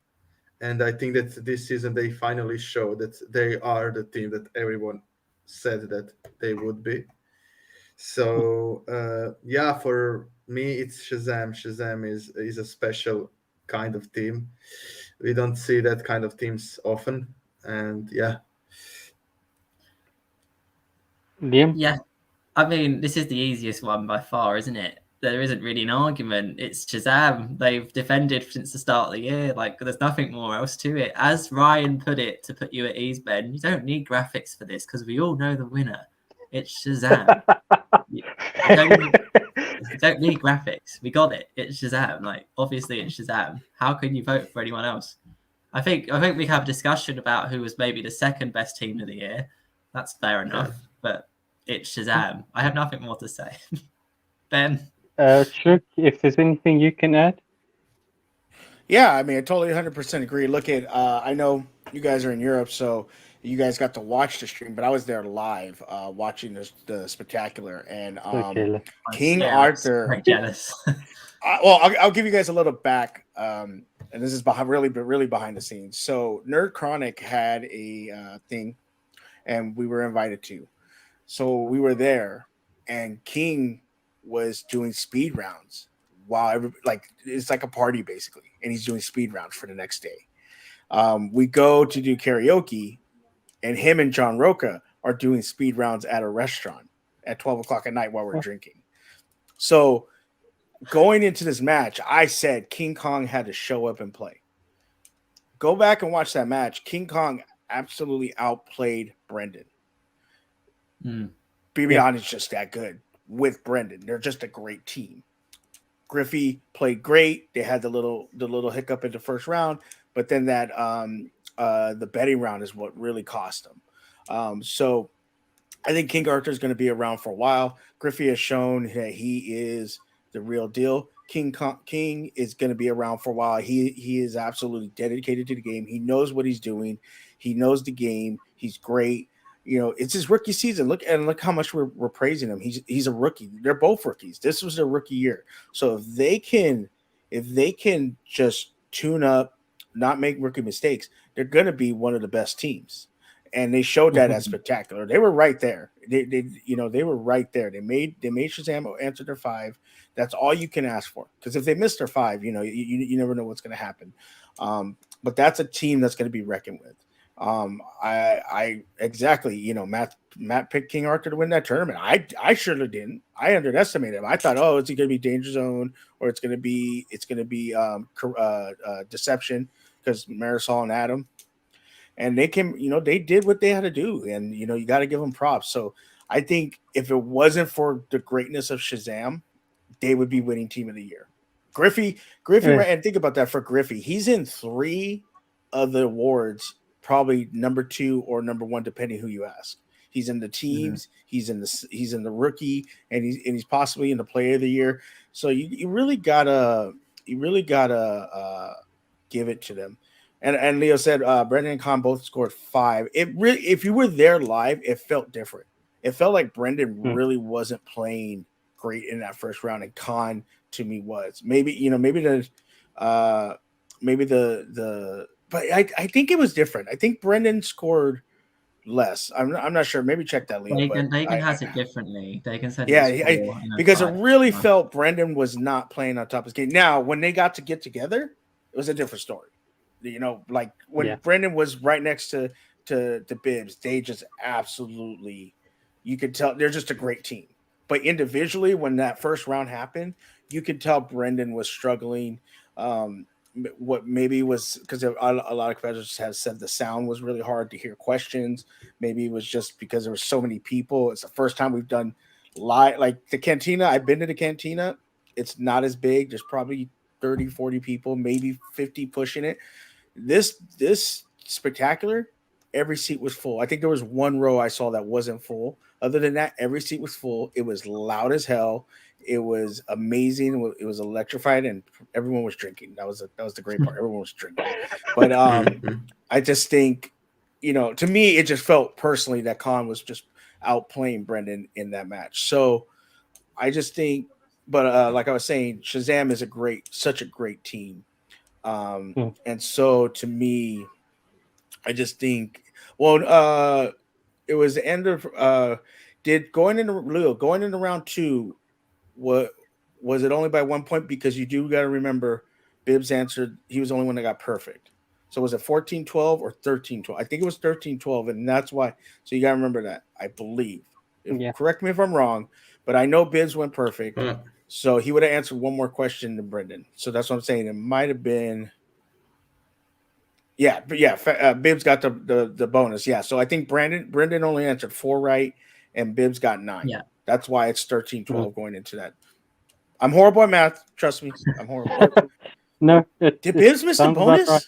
And I think that this season they finally showed that they are the team that everyone said that they would be. So for me, it's Shazam. Shazam is a special kind of team. We don't see that kind of teams often, and Liam? Yeah, I mean, this is the easiest one by far, isn't it? There isn't really an argument. It's Shazam. They've defended since the start of the year. Like, there's nothing more else to it. As Ryan put it, to put you at ease, Ben, you don't need graphics for this, because we all know the winner. It's Shazam. You don't need graphics. We got it. It's Shazam. Like, obviously it's Shazam. How can you vote for anyone else? I think we have a discussion about who was maybe the second best team of the year. That's fair enough. But it's Shazam. I have nothing more to say. Ben? Shug, if there's anything you can add? Yeah, I mean, I totally 100% agree. Look at, I know you guys are in Europe, so you guys got to watch the stream, but I was there live watching the spectacular. And King Arthur. I'm jealous. I'll give you guys a little back. And this is really behind the scenes. So Nerd Chronic had a thing, and we were invited to. So we were there, and King was doing speed rounds while it's like a party basically, and he's doing speed rounds for the next day. We go to do karaoke, and him and John Roca are doing speed rounds at a restaurant at 12 o'clock at night while we're drinking. So going into this match, I said King Kong had to show up and play. Go back and watch that match. King Kong absolutely outplayed Brendan. Beyond is just that good with Brendan. They're just a great team. Griffey played great. They had the little hiccup in the first round, but then that the betting round is what really cost them. So I think King Arthur is going to be around for a while. Griffey has shown that he is the real deal. King is going to be around for a while. He is absolutely dedicated to the game. He knows what he's doing. He knows the game. He's great. You know, it's his rookie season. Look how much we're praising him. He's a rookie. They're both rookies. This was their rookie year. So if they can just tune up, not make rookie mistakes, they're going to be one of the best teams. And they showed that as spectacular. They were right there. They were right there. They made Shazam answer their 5. That's all you can ask for. Because if they miss their 5, you never know what's going to happen. But that's a team that's going to be reckoned with. I exactly, Matt picked King Arthur to win that tournament. I surely didn't. I underestimated him. I thought, it's going to be Danger Zone, or it's going to be Deception, because Marisol and Adam, and they did what they had to do, and you got to give them props. So I think if it wasn't for the greatness of Shazam, they would be winning team of the year. Griffey, right, and think about that for Griffey. He's in 3 of the awards, probably number 2 or number 1, depending who you ask. He's in the teams, he's in the rookie, and he's possibly in the player of the year. So you really gotta give it to them. And Leo said Brendan and Khan both scored 5. If you were there live, it felt different. It felt like Brendan really wasn't playing great in that first round, and Khan to me was. Maybe but I think it was different. I think Brendan scored less. I'm not sure. Maybe check that, Leo. Dagan has it differently. Dagan said because it really felt Brendan was not playing on top of his game. Now, when they got together, it was a different story. Like when Brendan was right next to Bibbs, they just absolutely, you could tell they're just a great team. But individually, when that first round happened, you could tell Brendan was struggling. What maybe was because a lot of competitors have said the sound was really hard to hear questions. Maybe it was just because there were so many people. It's the first time we've done live, like the cantina. I've been to the cantina. It's not as big. There's probably 30, 40 people, maybe 50 pushing it. This spectacular, every seat was full. I think there was one row I saw that wasn't full. Other than that, every seat was full. It was loud as hell. It was amazing. It was electrified, and everyone was drinking. That was the great part. Everyone was drinking. But I just think, to me, it just felt personally that Khan was just outplaying Brendan in that match. So I just think, but like I was saying, Shazam is such a great team. And so to me, I just think, it was the end of going into round 2. What was it only by 1 point? Because you do got to remember, Bibbs answered, he was the only one that got perfect. So was it 14-12 or 13-12? I think it was 13-12, and that's why. So you got to remember that, I believe. Correct me if I'm wrong, but I know Bibbs went perfect. So he would have answered one more question than Brendan. So that's what I'm saying. It might have been. Bibbs got the bonus. Yeah, so I think Brendan only answered 4 right, and Bibbs got 9. Yeah. That's why it's 13-12 going into that. I'm horrible at math. Trust me. I'm horrible. No. Did Bibbs miss the bonus? Right.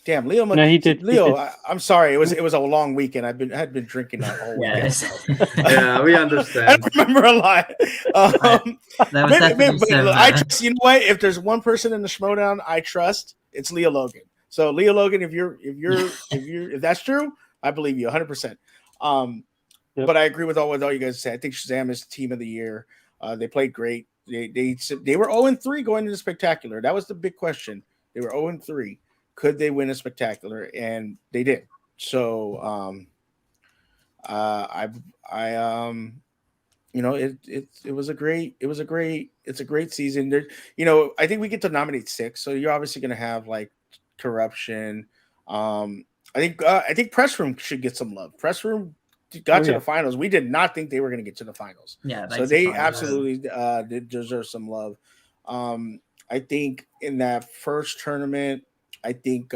Damn, Leo. No, he did. Leo, I'm sorry. It was a long weekend. I had been drinking that whole weekend. Yeah, we understand. I don't remember a lot. I trust. You know what? If there's one person in the Schmoedown I trust, it's Leo Logan. So Leo Logan, if that's true, I believe you 100%. Yep. But I agree with all you guys say. I think Shazam is team of the year. They played great. They were 0-3 going into spectacular. That was the big question. They were 0-3. Could they win a spectacular? And they did. So it's a great season. There, I think we get to nominate 6. So you're obviously going to have like corruption. I think Press Room should get some love. Press Room got to the finals. We did not think they were going to get to the finals. Yeah, so they absolutely did deserve some love. I think in that first tournament, I think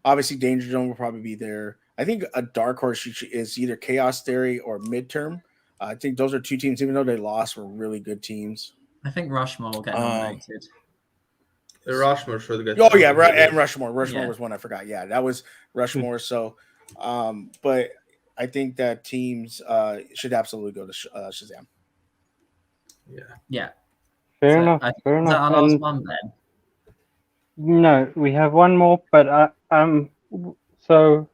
obviously Danger Zone will probably be there. I think a dark horse is either Chaos Theory or Midterm. I think those are 2 teams, even though they lost, were really good teams. I think Rushmore will get nominated. Rushmore should get. Oh yeah, and Rushmore. Rushmore was one I forgot. Yeah, that was Rushmore. So, but I think that teams should absolutely go to Shazam. Yeah. Fair enough. Fair enough. Is that our last one then? No, we have one more, but so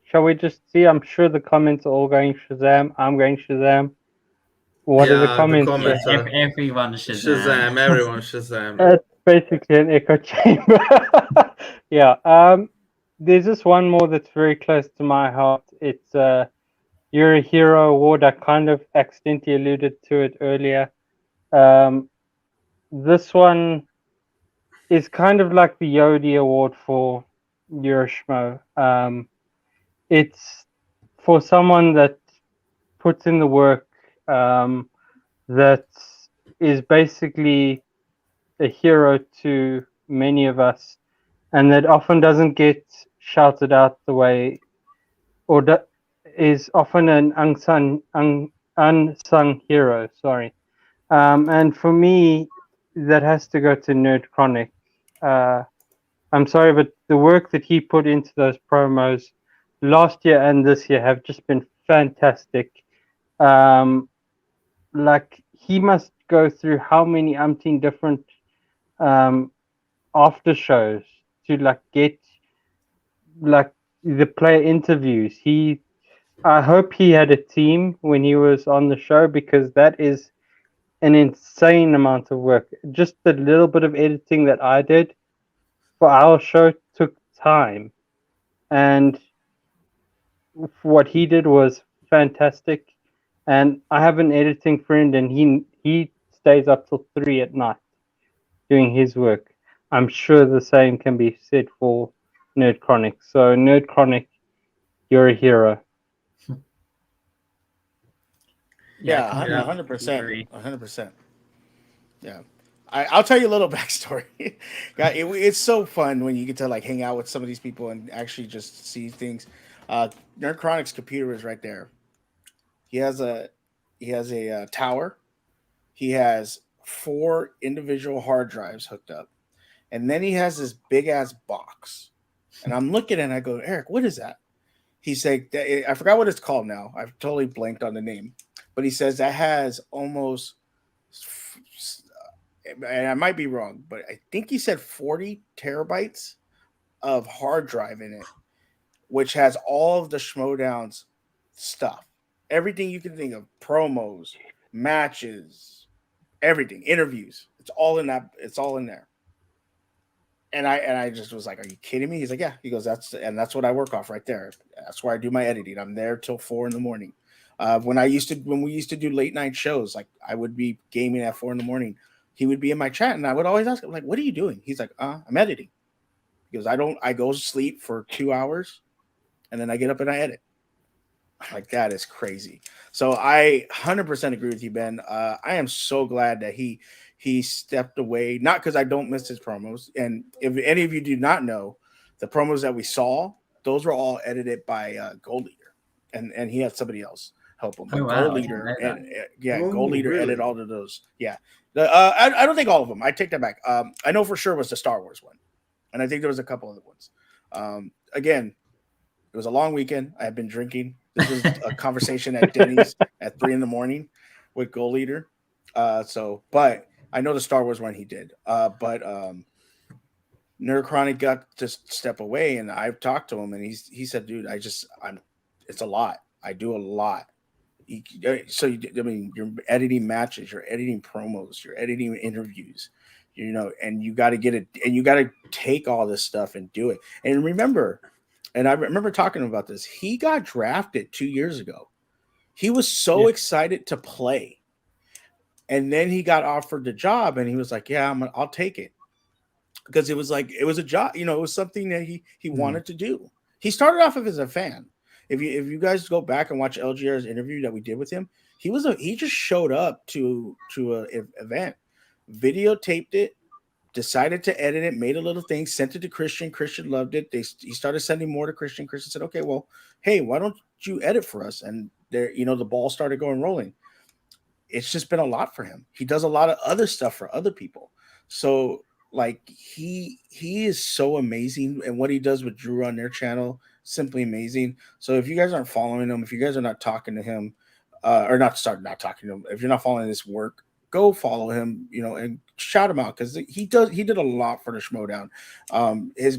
shall we just see? I'm sure the comments are all going Shazam. I'm going Shazam. What are the comments? Everyone Shazam. Everyone Shazam. It's basically an echo chamber. Yeah. There's just one more that's very close to my heart. It's You're a Hero award. I kind of accidentally alluded to it earlier. This one is kind of like the Yodi award for Schmoe. It's for someone that puts in the work, that is basically a hero to many of us, and that often doesn't get shouted out the way, or is often an unsung hero. Sorry. And for me, that has to go to Nerd Chronic. I'm sorry, but the work that he put into those promos last year and this year have just been fantastic. Like, he must go through how many umpteen different after shows to like get like the player interviews. I hope he had a team when he was on the show, because that is an insane amount of work. Just the little bit of editing that I did for our show took time, and what he did was fantastic. And I have an editing friend, and he stays up till 3 at night doing his work. I'm sure the same can be said for Nerd Chronic. So Nerd Chronic, you're a hero. Yeah, 100%. 100%. Yeah. I'll tell you a little backstory. It's so fun when you get to like hang out with some of these people and actually just see things. Nerd Chronic's computer is right there. He has a tower. He has 4 individual hard drives hooked up, and then he has this big ass box. And I'm looking and I go, Eric, what is that? He said, I forgot what it's called now. I've totally blanked on the name. But he says that has almost, and I might be wrong, but I think he said 40 terabytes of hard drive in it, which has all of the Schmoedown's stuff. Everything you can think of, promos, matches, everything, interviews. It's all in that. It's all in there. And I just was like, "Are you kidding me?" He's like, "Yeah." He goes, "That's what I work off right there. That's where I do my editing. I'm there till 4 a.m. When we used to do late night shows, like I would be gaming at 4 a.m. He would be in my chat, and I would always ask him, like, "What are you doing?" He's like, "I'm editing." He goes, I go to sleep for 2 hours, and then I get up and I edit." Like, that is crazy. So I 100% agree with you, Ben. I am so glad that he stepped away, not because I don't miss his promos. And if any of you do not know, the promos that we saw, those were all edited by Gold Leader, and he had somebody else help him. But Gold Leader, Gold Leader really? edited all of those. Yeah, I don't think all of them. I take that back. I know for sure it was the Star Wars one, and I think there was a couple other ones. Again, it was a long weekend. I had been drinking. This was a conversation at Denny's at 3 a.m. with Gold Leader. But I know the Star Wars one he did. But Nerd Chronic got to step away, and I've talked to him, and he said, "Dude, it's a lot. I do a lot." I mean, you're editing matches, you're editing promos, you're editing interviews, and you got to get it, and you got to take all this stuff and do it. And remember, and I remember talking about this. He got drafted 2 years ago. He was so excited to play, and then he got offered the job, and he was like, "Yeah, I'll take it," because it was a job. It was something that he wanted to do. He started off as a fan. If you guys go back and watch LGR's interview that we did with him, he just showed up to an event, videotaped it, decided to edit it, made a little thing, sent it to Christian. Christian loved it. He started sending more to Christian. Christian said, "Okay, well, hey, why don't you edit for us?" And there, the ball started going rolling. It's just been a lot for him. He does a lot of other stuff for other people. So like he is so amazing, and what he does with Drew on their channel, simply amazing. So if you guys aren't following him, if you guys are not talking to him, or not talking to him, if you're not following his work, go follow him, and shout him out, because he did a lot for the Schmoedown.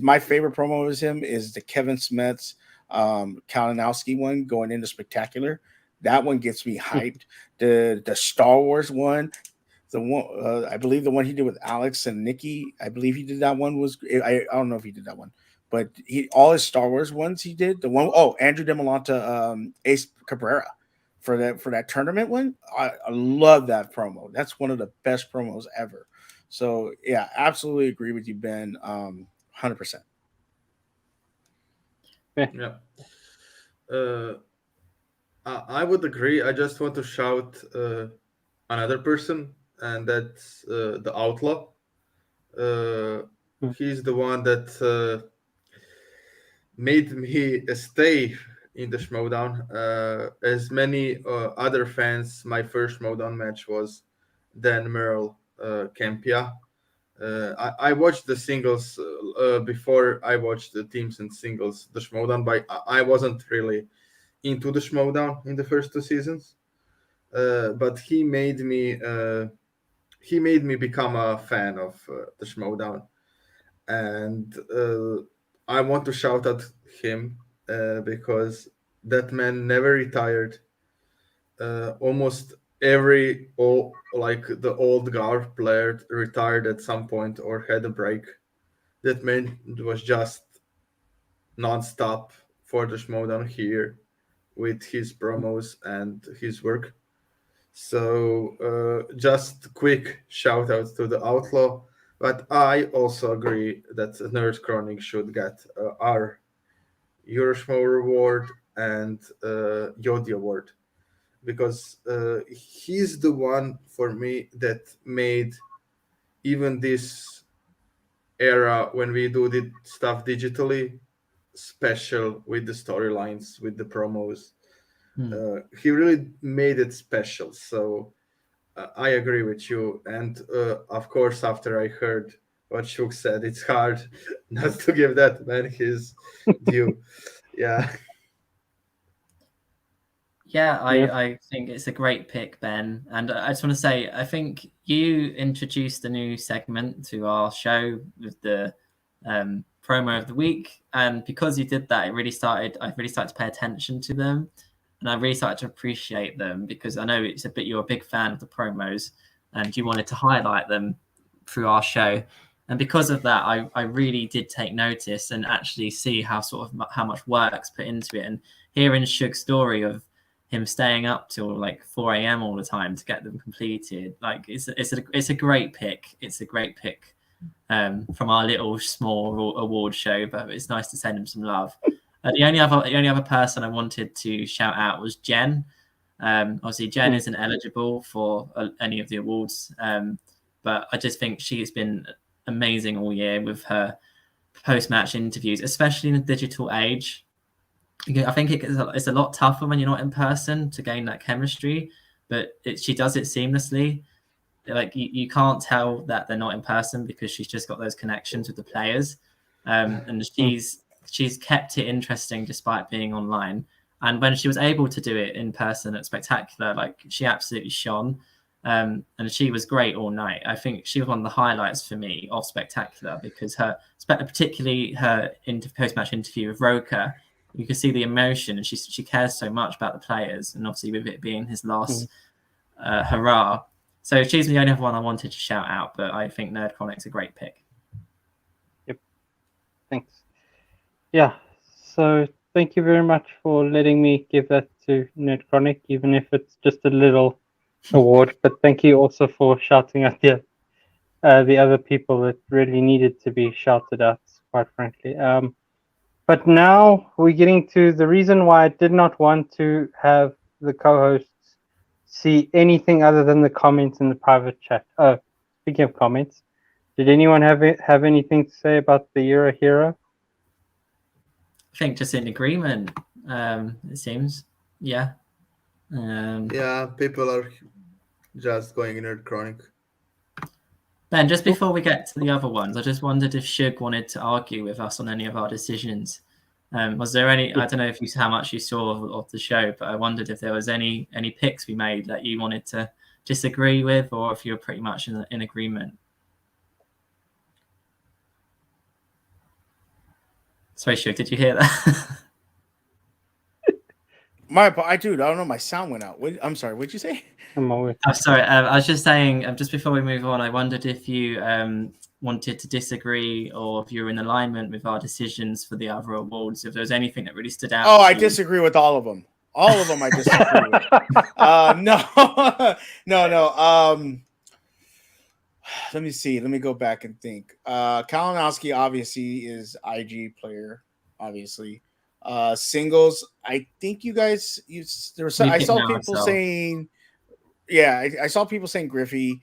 My favorite promo of him is the Kevin Smets Kalinowski one going into Spectacular. That one gets me hyped. The Star Wars one, the one I believe the one he did with Alex and Nikki, I believe he did that one. I don't know if he did that one, but all his Star Wars ones he did. The one, Andrew DeMolanta, Ace Cabrera for that tournament one. I love that promo. That's one of the best promos ever. So yeah, absolutely agree with you, Ben. 100%. Yeah. I would agree. I just want to shout another person, and that's the Outlaw. He's the one that made me stay in the Schmoedown. As many other fans, my first Schmoedown match was Dan Merle Campia. I watched the singles before I watched the teams and singles, the Schmoedown, but I wasn't really into the Schmoedown in the first 2 seasons. But he made me become a fan of the Schmoedown, and I want to shout at him because that man never retired. Almost the old guard player retired at some point or had a break. That man was just non-stop for the Schmoedown here with his promos and his work. So just quick shout out to the Outlaw, but I also agree that Nerd Chronic should get our Euroschmo reward and Yodi award, because he's the one for me that made even this era when we do the stuff digitally special, with the storylines, with the promos. He really made it special. So I agree with you. And of course, after I heard what Shuk said, it's hard not to give that man his due. Yeah. Yeah, I think it's a great pick, Ben. And I just want to say, I think you introduced a new segment to our show with the promo of the week. And because you did that, I really started to pay attention to them. And I really started to appreciate them, because I know you're a big fan of the promos and you wanted to highlight them through our show. And because of that, I really did take notice and actually see how much work's put into it. And hearing Shug's story of him staying up till like 4 a.m. all the time to get them completed, like it's a great pick. It's a great pick from our little small award show, but it's nice to send him some love. The only other person I wanted to shout out was Jen. Obviously, Jen isn't eligible for any of the awards, but I just think she's been amazing all year with her post-match interviews, especially in the digital age. I think it's a lot tougher when you're not in person to gain that chemistry, but she does it seamlessly. Like you can't tell that they're not in person because she's just got those connections with the players, and she's kept it interesting despite being online. And when she was able to do it in person at Spectacular, like she absolutely shone. And she was great all night. I think she was one of the highlights for me of Spectacular because particularly her post-match interview with Roka, you could see the emotion, and she cares so much about the players, and obviously with it being his last hurrah. So she's the only one I wanted to shout out, but I think Nerd Chronic's a great pick. Yep. Thanks. Yeah. So thank you very much for letting me give that to Nerd Chronic, even if it's just a little award. But thank you also for shouting out the other people that really needed to be shouted out, quite frankly. But now we're getting to the reason why I did not want to have the co-hosts see anything other than the comments in the private chat. Oh, speaking of comments, did anyone have anything to say about the Euro Hero? I think just in agreement, it seems. Yeah. Yeah, people are just going in Nerd Chronic. Ben, just before we get to the other ones, I just wondered if Shug wanted to argue with us on any of our decisions. Was there any? I don't know how much you saw of the show, but I wondered if there was any picks we made that you wanted to disagree with, or if you were pretty much in agreement. Sorry, Shug, did you hear that? I don't know. My sound went out. I'm sorry. What'd you say? I'm sorry. I was just saying, just before we move on, I wondered if you wanted to disagree or if you were in alignment with our decisions for the other awards, if there was anything that really stood out. Oh, I disagree with all of them. All of them I disagree with. No. Let me see. Let me go back and think. Kalinowski obviously is IG player, obviously. Singles, I think you guys I saw people saying I saw people saying Griffey,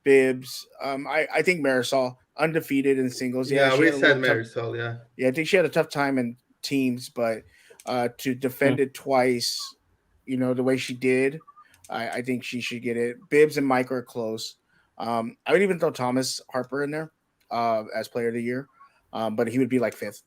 Bibbs. I think Marisol undefeated in singles. Yeah, we said Marisol, I think she had a tough time in teams, but to defend it twice, the way she did, I think she should get it. Bibbs and Mike are close. I would even throw Thomas Harper in there as player of the year, but he would be like fifth.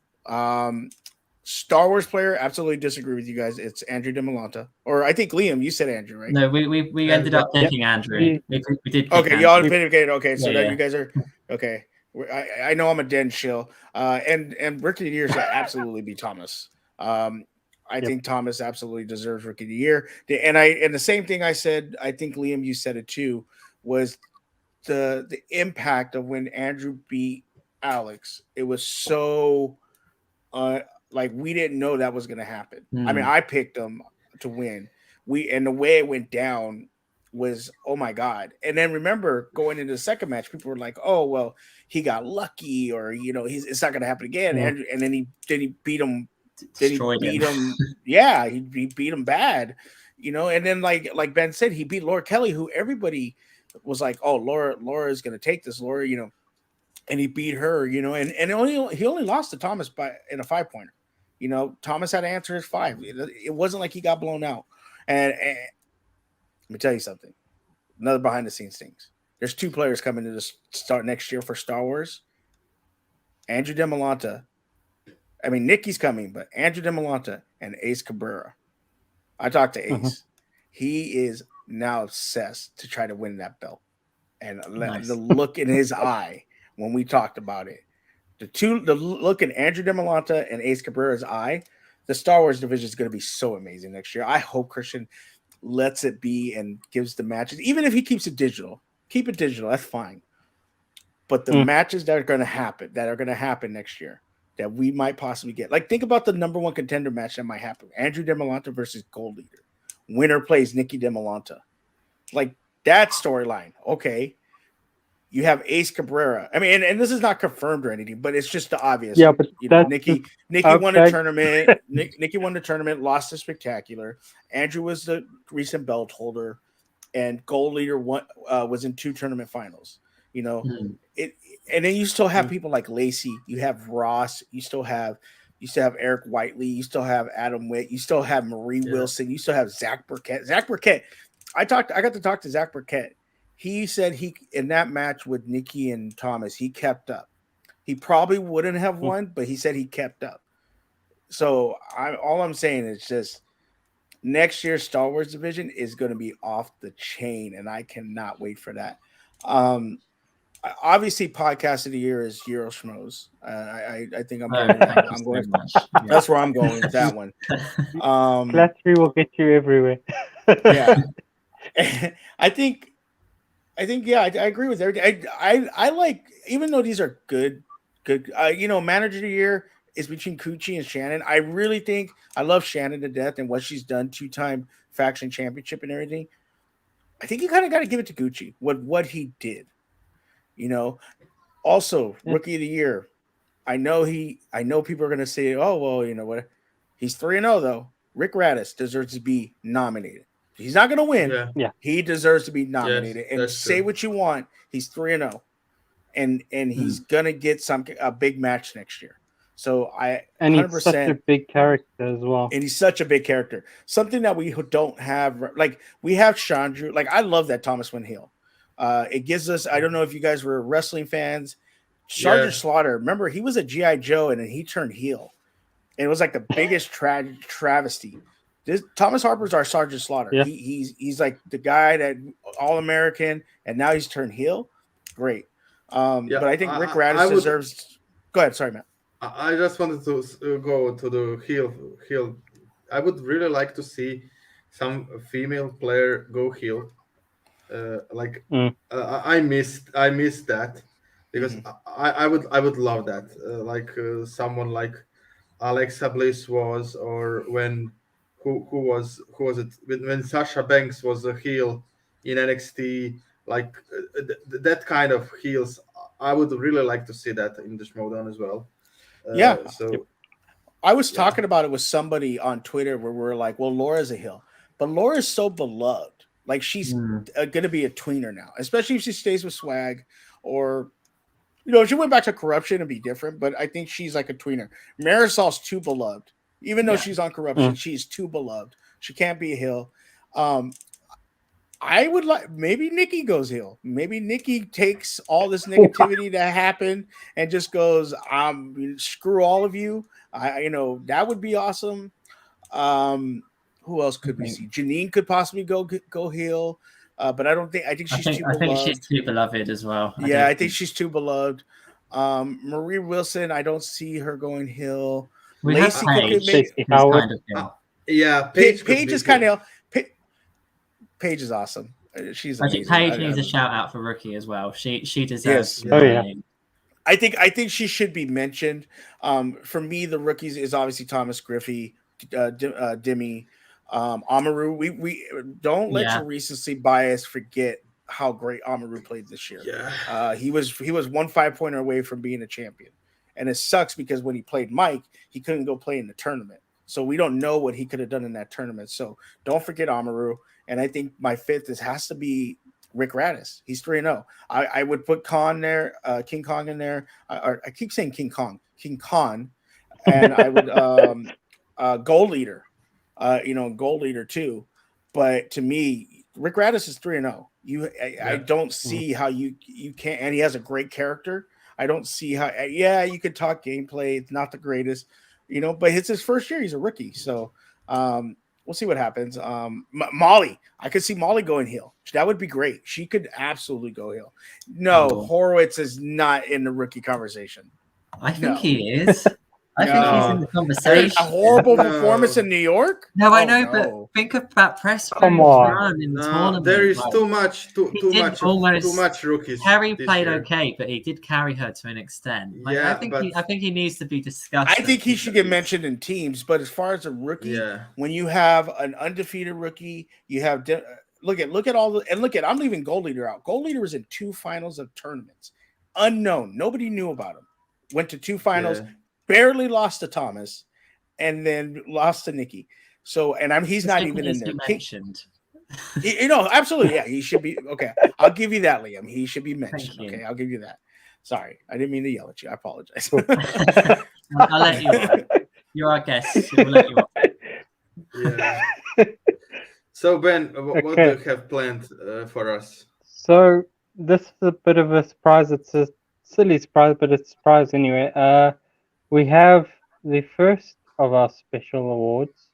Star Wars player, absolutely disagree with you guys. It's Andrew DeMolanta. Or I think Liam, you said Andrew, right? No, we ended up picking Andrew. We did. Okay, y'all picked okay. So you guys are okay. I know I'm a den shill. And Rookie of the Year should absolutely be Thomas. I think Thomas absolutely deserves Rookie of the Year. And the same thing I said, I think Liam, you said it too, was the impact of when Andrew beat Alex. It was so like we didn't know that was going to happen. I mean, I picked him to win. And the way it went down was, oh my God. And then remember going into the second match, people were like, oh, well, he got lucky, or, it's not going to happen again. And then he beat him. Yeah, he beat him bad, and then like Ben said, he beat Laura Kelly, who everybody was like, oh, Laura is going to take this, Laura, and he beat her, and he only lost to Thomas in a 5-pointer. Thomas had to answer his 5. It wasn't like he got blown out. And let me tell you something. Another behind the scenes things. There's 2 players coming to start next year for Star Wars. Andrew DeMolanta. I mean, Nikki's coming, but Andrew DeMolanta and Ace Cabrera. I talked to Ace. He is now obsessed to try to win that belt. And the look in his eye when we talked about it, the look in Andrew DeMolanta and Ace Cabrera's eye, the Star Wars division is going to be so amazing next year. I hope Christian lets it be and gives the matches, even if he keeps it digital. Keep it digital, that's fine. But the matches that are going to happen next year, that we might possibly get, like, think about the number 1 contender match that might happen: Andrew DeMolanta versus Gold Leader. Winner plays Nikki DeMolanta. Like that storyline, okay. You have Ace Cabrera. I mean, and this is not confirmed or anything, but it's just the obvious. Yeah, but Nikki won the tournament. Nikki won the tournament, lost the Spectacular. Andrew was the recent belt holder, and Gold Leader was in 2 tournament finals. It, and then you still have people like Lacey. You have Ross. You still have Eric Whiteley. You still have Adam Witt. You still have Marie Wilson. You still have Zach Burkett. I got to talk to Zach Burkett. He said in that match with Nikki and Thomas, he kept up. He probably wouldn't have won, but he said he kept up. So all I'm saying is just next year's Star Wars division is going to be off the chain, and I cannot wait for that. Obviously, podcast of the year is Euro Schmoes. I think I'm going. I'm going. That's where I'm going with that one. Flattery will get you everywhere. Yeah, I think. Yeah, I agree with everything. I like, even though these are good. Manager of the year is between Coochie and Shannon. I really think I love Shannon to death and what she's done, 2-time faction championship and everything. I think you kind of got to give it to Gucci what he did. Also rookie of the year. I know people are going to say, oh well, you know what? He's 3-0 though. Rick Radis deserves to be nominated. He's not going to win. Yeah. He deserves to be nominated. Yes, and say true. what you want. He's 3-0. And he's gonna get a big match next year. So he's such a big character as well. And he's such a big character. Something that we don't have, like we have Chandru. Like I love that Thomas went heel. It gives us. I don't know if you guys were wrestling fans. Sergeant Slaughter. Remember, he was a GI Joe and then he turned heel, and it was like the biggest travesty. Thomas Harper's our Sergeant Slaughter. Yeah. He's like the guy that All American, and now he's turned heel. Great. But I think Rick Radis deserves. Go ahead, sorry, Matt. I just wanted to go to the heel. I would really like to see some female player go heel. I missed that because I would love that. Someone like Alexa Bliss was, or when who was it when Sasha Banks was a heel in NXT. That kind of heels, I would really like to see that in the Schmoedown as well. So I was talking about it with somebody on Twitter where we're like, well, Laura's a heel, but Laura's so beloved. Like she's going to be a tweener now, especially if she stays with Swag, or if she went back to Corruption, it'd be different. But I think she's like a tweener. Marisol's too beloved, even though she's on Corruption. She's too beloved. She can't be a heel. I would like maybe Nikki goes heel. Maybe Nikki takes all this negativity that happened and just goes, screw all of you. That would be awesome. Who else could we see? Janine could possibly go heel. But I don't think I think she's too beloved. I think she's too beloved as well. I think she's too beloved. Marie Wilson, I don't see her going heel. Lacey Paige is kind of Paige is awesome. She's amazing. I think Paige needs a shout out for rookie as well. She deserves. Yes. I think she should be mentioned. For me, the rookies is obviously Thomas Griffey, Demi, Amaru. We don't let your recency bias forget how great Amaru played this year. Yeah. He was 1 5-pointer away from being a champion, and it sucks because when he played Mike, he couldn't go play in the tournament. So we don't know what he could have done in that tournament. So don't forget Amaru. And I think my fifth has to be Rick Radis. He's 3-0. I would put King Kong in there. I keep saying King Kong, and I would Gold Leader, Gold Leader too. But to me, Rick Radis is 3-0. I don't see how you can't, and he has a great character. I don't see how. You could talk gameplay. It's not the greatest, but it's his first year. He's a rookie, so. We'll see what happens. Molly, I could see Molly going heel. That would be great. She could absolutely go heel. No, Horowitz is not in the rookie conversation. I think he is. I think he's in the conversation. A horrible performance in New York? No, I know, but think of that press Come on. run in the tournament. There is too much rookies. Carrie played okay, but he did carry her to an extent. I think he needs to be discussed. I think he should get mentioned in teams, but as far as a rookie, when you have an undefeated rookie, you have look at all the, and I'm leaving Gold Leader out. Gold Leader was in 2 finals of tournaments. Unknown. Nobody knew about him. Went to 2 finals. Barely lost to Thomas, and then lost to Nikki. So, and he's not even in there. Mentioned. Absolutely, yeah, he should be. Okay, I'll give you that, Liam. He should be mentioned. Okay, I'll give you that. Sorry, I didn't mean to yell at you. I apologize. I'll let you on. You're our guest. We'll let you on. Yeah. So, Ben, what do you have planned for us? So, this is a bit of a surprise. It's a silly surprise, but it's a surprise anyway. We have the first of our special awards,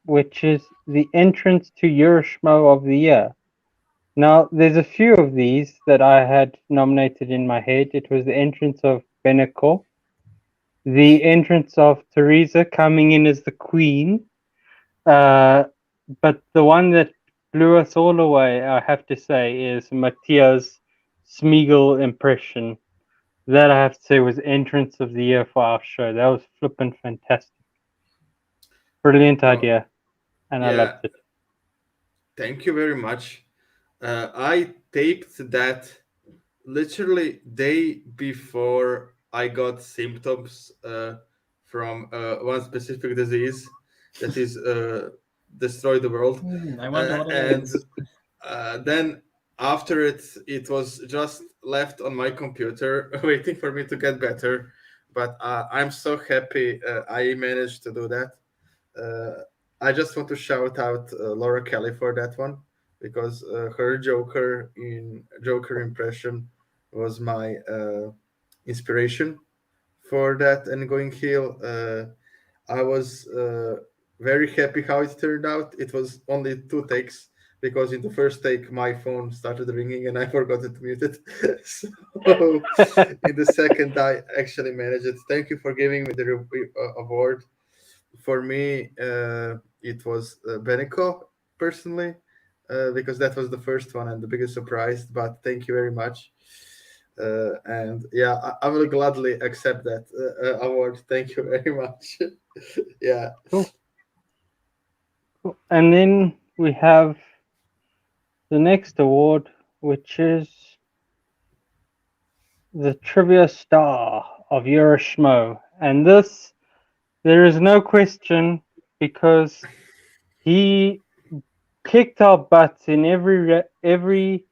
which is the entrance to Schmoe of the Year. Now, there's a few of these that I had nominated in my head. It was the entrance of Beneko, the entrance of Teresa coming in as the queen, but the one that blew us all away, I have to say, is Matthias' Smeagol impression. That I have to say was entrance of the year for our show. That was flippin' fantastic. Brilliant idea, and I loved it. Thank you very much. I taped that literally day before I got symptoms from one specific disease that is destroyed the world. I wonder what it is. Then after it was just left on my computer waiting for me to get better. But I'm so happy I managed to do that. I just want to shout out Laura Kelly for that one, because her Joker impression was my inspiration for that and going heel. I was very happy how it turned out. It was only 2 takes, because in the first take my phone started ringing and I forgot to mute it. So in the second I actually managed it. Thank you for giving me the award. For me, it was Beneko personally, because that was the first one and the biggest surprise. But thank you very much. And yeah, I will gladly accept that award. Thank you very much. Yeah. Cool. And then we have the next award, which is the Trivia Star of Schmoe. And this, there is no question, because he kicked our butts in every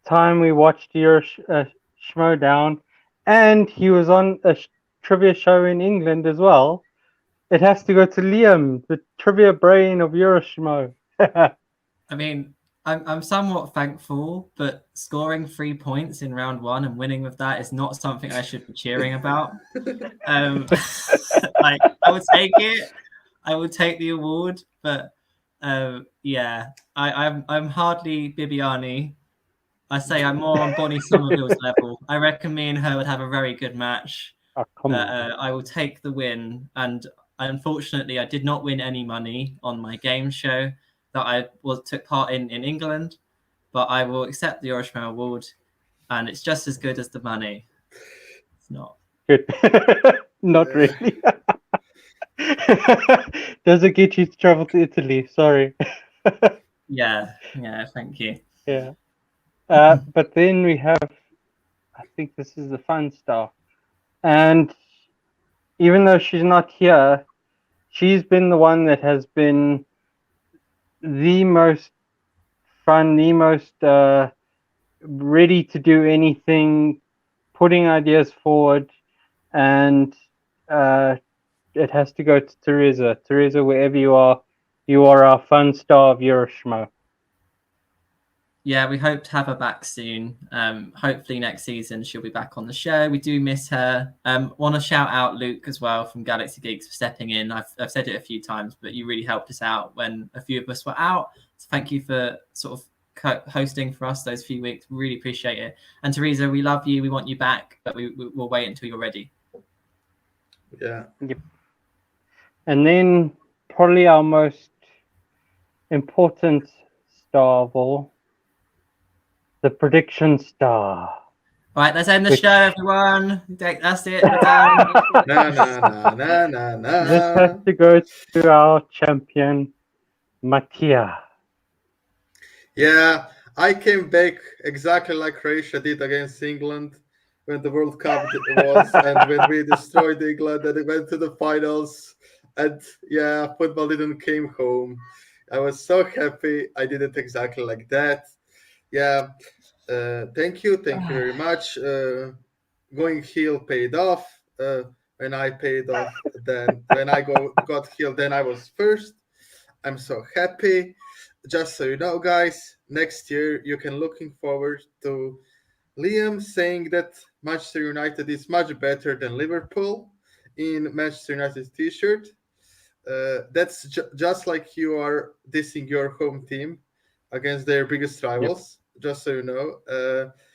time we watched Schmoedown, and he was on a trivia show in England as well. It has to go to Liam, the trivia brain of Schmoe. I mean, I'm somewhat thankful, but scoring 3 points in round 1 and winning with that is not something I should be cheering about. Like, I would take it. I would take the award, but yeah, I'm hardly Bibiani. I say I'm more on Bonnie Somerville's level. I reckon me and her would have a very good match. Oh, come on. I will take the win, and unfortunately, I did not win any money on my game show that I took part in England, but I will accept the Schmoe award, and it's just as good as the money. It's not good. Not really. Does it get you to travel to Italy? Sorry. Yeah, thank you. Yeah. But then we have, I think this is the fun stuff. And even though she's not here, she's been the one that has been the most fun, the most ready to do anything, putting ideas forward, and it has to go to Teresa. Teresa, wherever you are our fun star of Schmoe. Yeah, we hope to have her back soon. Hopefully next season she'll be back on the show. We do miss her. Want to shout out Luke as well from Galaxy Geeks for stepping in. I've said it a few times, but you really helped us out when a few of us were out. So thank you for sort of hosting for us those few weeks. Really appreciate it. And Teresa, we love you. We want you back, but we'll wait until you're ready. Yeah. Yep. And then probably our most important star of all, the prediction star. All right, let's end the show, everyone. That's it. We're done. This has to go to our champion, Mattia. Yeah, I came back exactly like Croatia did against England when the World Cup was, and when we destroyed England and it went to the finals. And yeah, football didn't came home. I was so happy I did it exactly like that. Yeah, thank you very much. Going heel paid off. When I paid off, then when I got heel, then I was first. I'm so happy. Just so you know, guys, next year you can looking forward to Liam saying that Manchester United is much better than Liverpool in Manchester United t-shirt. that's just like you are dissing your home team against their biggest rivals. Yep. Just so you know,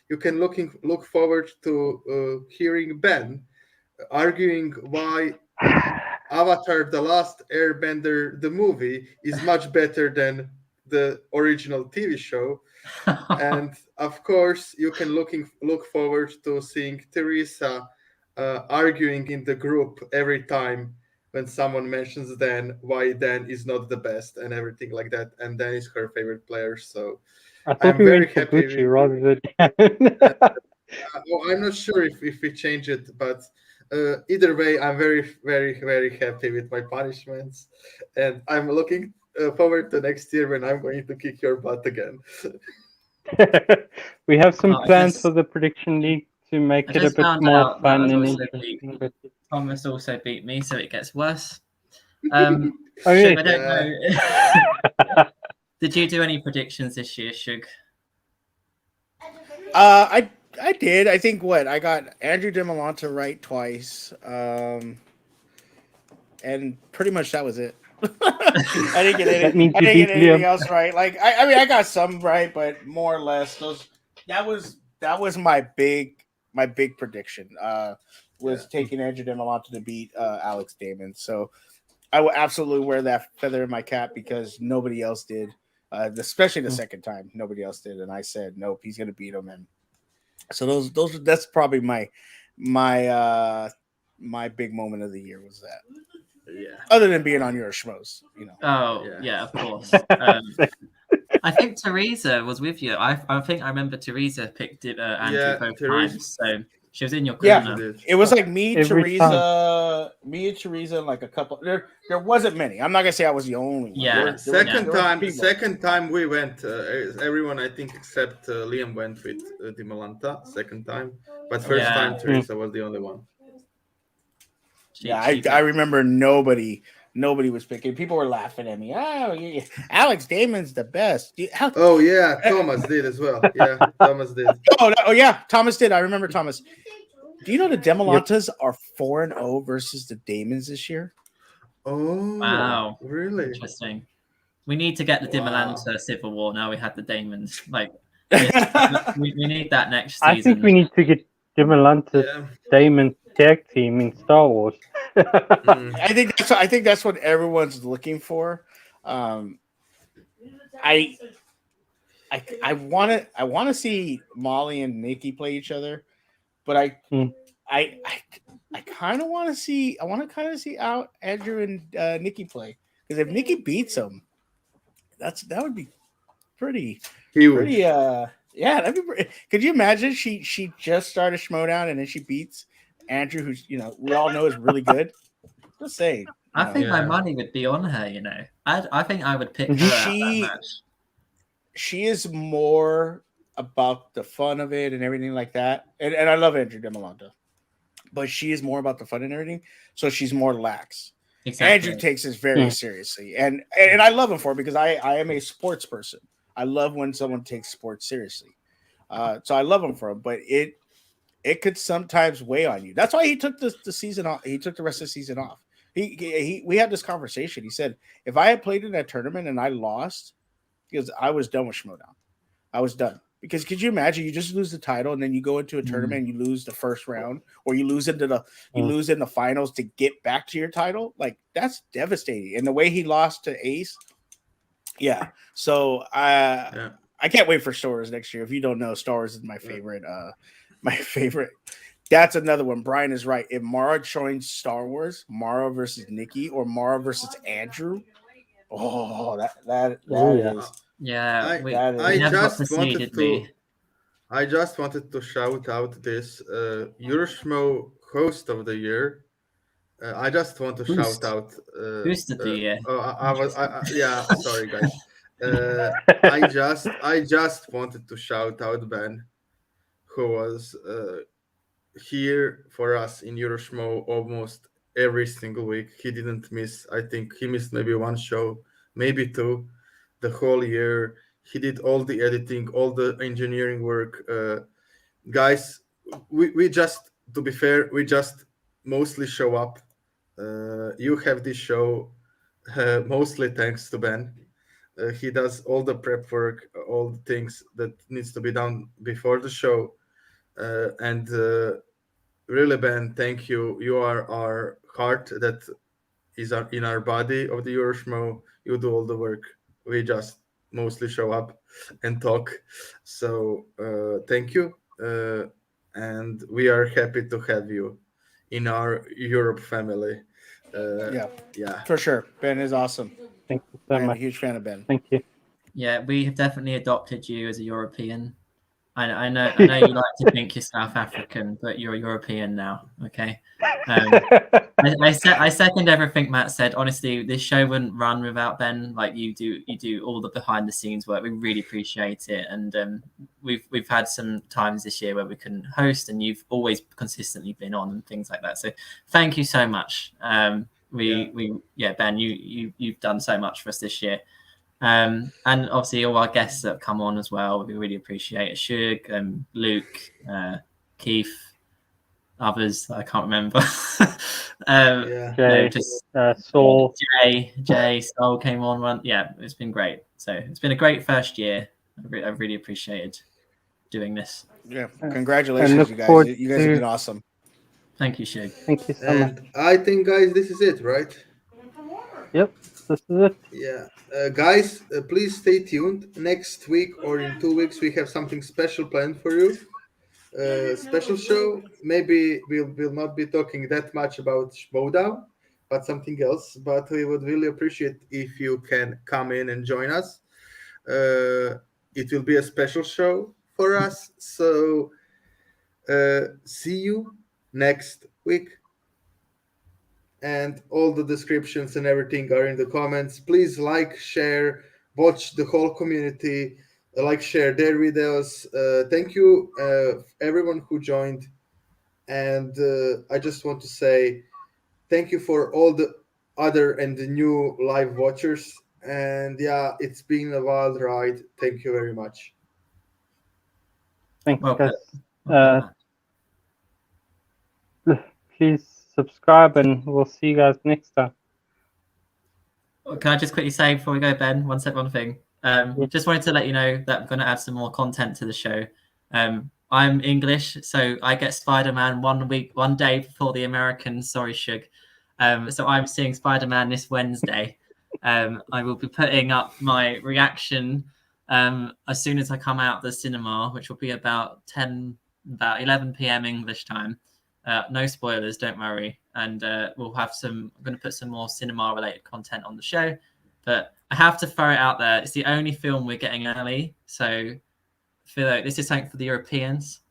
you can look forward to hearing Ben arguing why Avatar: The Last Airbender, the movie, is much better than the original TV show. And of course, you can look forward to seeing Teresa arguing in the group every time when someone mentions Dan, why Dan is not the best and everything like that. And Dan is her favorite player. So I thought we went for Gucci rather than. I'm not sure if we change it, but either way, I'm very, very, very happy with my punishments, and I'm looking forward to next year when I'm going to kick your butt again. We have some plans for the prediction league to make it a bit more fun and interesting. Thomas also beat me, so it gets worse. Oh, Shug, I don't know. Did you do any predictions this year, Shug? I did. I think I got Andrew DeMolanta right twice, and pretty much that was it. I didn't get anything else right. Like I mean, I got some right, but more or less that was my big prediction. Was taking Andrew DeMolanta to beat Alex Damon. So I will absolutely wear that feather in my cap because nobody else did. Especially the second time, nobody else did, and I said nope, he's gonna beat him. And so that's probably my big moment of the year was that. Yeah. Other than being on your Schmoes, you know. Oh yeah, of course. I think Teresa was with you. I think I remember Teresa picked it Andrew both times. So she was in your corner. Yeah, it was like me, Teresa, and like a couple. There wasn't many. I'm not gonna say I was the only one. Yeah. Second time we went, everyone I think except Liam went with DeMolanta. Second time, but first time Teresa was the only one. I remember nobody was picking. People were laughing at me. Oh, Alex Damon's the best. Oh yeah, Thomas did as well. Yeah, Thomas did. Oh yeah, Thomas did. I remember Thomas. Do you know the Demolantas are 4-0 versus the Damons this year? Oh wow, really interesting. We need to get the Demolanta Civil War now. We had the Damons. Like we need that next season. I think we need to get Demolanta Damon tag team in Star Wars. I think that's what everyone's looking for. I want to see Molly and Nikki play each other, but I kind of want to see out Andrew and Nikki play, because if Nikki beats him, that would be pretty yeah, that'd be pretty. Could you imagine she just started Schmoedown and then she beats Andrew, who's we all know is really good. Just saying. I think my money would be on her. I think I would pick her. That match. She is more about the fun of it and everything like that. And I love Andrew DeMolanta, but she is more about the fun and everything. So she's more lax. Exactly. Andrew takes this very seriously, and I love him for it because I am a sports person. I love when someone takes sports seriously. So I love him for him, but it could sometimes weigh on you. That's why he took the season off. He took the rest of the season off. We had this conversation. He said, if I had played in that tournament and I lost, because I was done with Schmoedown. I was done. Because could you imagine you just lose the title and then you go into a tournament and you lose the first round, or you lose lose in the finals to get back to your title? Like, that's devastating. And the way he lost to Ace, yeah. So I can't wait for Star Wars next year. If you don't know, Star Wars is my favorite. My favorite. That's another one. Brian is right. If Mara joins Star Wars, Mara versus Nikki, or Mara versus Andrew, that is. Yeah, I just wanted to shout out this Euroschmo host of the year. I just want to shout out Boost of the year. Sorry guys. I just wanted to shout out Ben, who was here for us in Euroschmo almost every single week. He didn't miss. I think he missed maybe one show, maybe two, the whole year. He did all the editing, all the engineering work. Guys, we just, to be fair, we just mostly show up. You have this show mostly thanks to Ben. He does all the prep work, all the things that needs to be done before the show. And really, Ben, thank you. You are our heart that is in our body of the Euroschmo. You do all the work. We just mostly show up and talk. So thank you. And we are happy to have you in our Europe family. Yeah. For sure. Ben is awesome. Thank you so I am much. a huge fan of Ben. Thank you. Yeah, we have definitely adopted you as a European. I know you like to think you're South African, but you're European now. Okay. I second everything Matt said. Honestly, this show wouldn't run without Ben. Like you do all the behind the scenes work. We really appreciate it, and we've had some times this year where we couldn't host, and you've always consistently been on and things like that. So thank you so much. Ben, you've done so much for us this year. And obviously all our guests that have come on as well, we really appreciate it. Shug, Luke, Keith, others I can't remember. Jay, Saul. Jay, Saul came on one. Yeah, it's been great. So it's been a great first year. I've really appreciated doing this. Yeah, congratulations, you guys. You guys have been awesome. Thank you, Shug. Thank you so much. I think, guys, this is it, right? Yep, this is it. Yeah. Guys, please stay tuned. Next week or in 2 weeks, we have something special planned for you. Special show. Maybe we'll not be talking that much about Schmoedown, but something else. But we would really appreciate if you can come in and join us. It will be a special show for us. So see you next week. And all the descriptions and everything are in the comments. Please like, share, watch the whole community, share their videos. Thank you, everyone who joined. And I just want to say thank you for all the other and the new live watchers. And yeah, it's been a wild ride. Thank you very much. Thanks, guys. Please subscribe, and we'll see you guys next time. Can I just quickly say before we go, Ben, one thing. Just wanted to let you know that I'm going to add some more content to the show. I'm English, so I get Spider-Man 1 day before the Americans. Sorry, Shug. So I'm seeing Spider-Man this Wednesday. I will be putting up my reaction as soon as I come out of the cinema, which will be about 11 p.m. English time. No spoilers, don't worry. And we'll have I'm going to put some more cinema-related content on the show. But I have to throw it out there. It's the only film we're getting early. So I feel like this is something for the Europeans.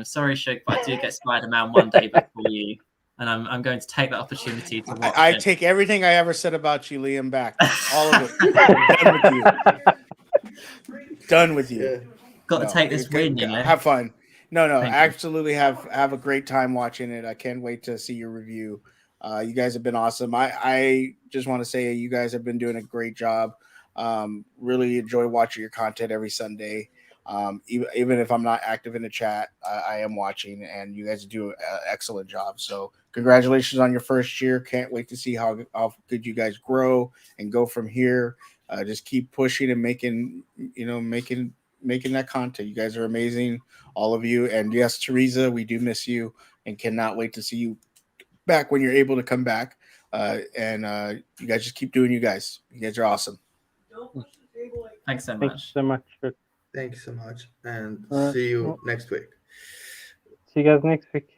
Sorry, Shug, but I do get Spider-Man 1 day before you. And I'm going to take that opportunity to watch I take everything I ever said about you, Liam, back. All of it. Done with you. Yeah. Got to take this win, you know. Have fun. No, Thank absolutely have a great time watching it. I can't wait to see your review. You guys have been awesome. I just want to say you guys have been doing a great job. Really enjoy watching your content every Sunday. Even if I'm not active in the chat, I am watching, and you guys do an excellent job. So congratulations on your first year. Can't wait to see how good you guys grow and go from here. Just keep pushing and making that content. You guys are amazing, all of you. And yes, Teresa, we do miss you and cannot wait to see you back when you're able to come back. And you guys just keep doing you guys. You guys are awesome. Thanks so much. Thanks so much. Thank you so much. And see you next week. See you guys next week.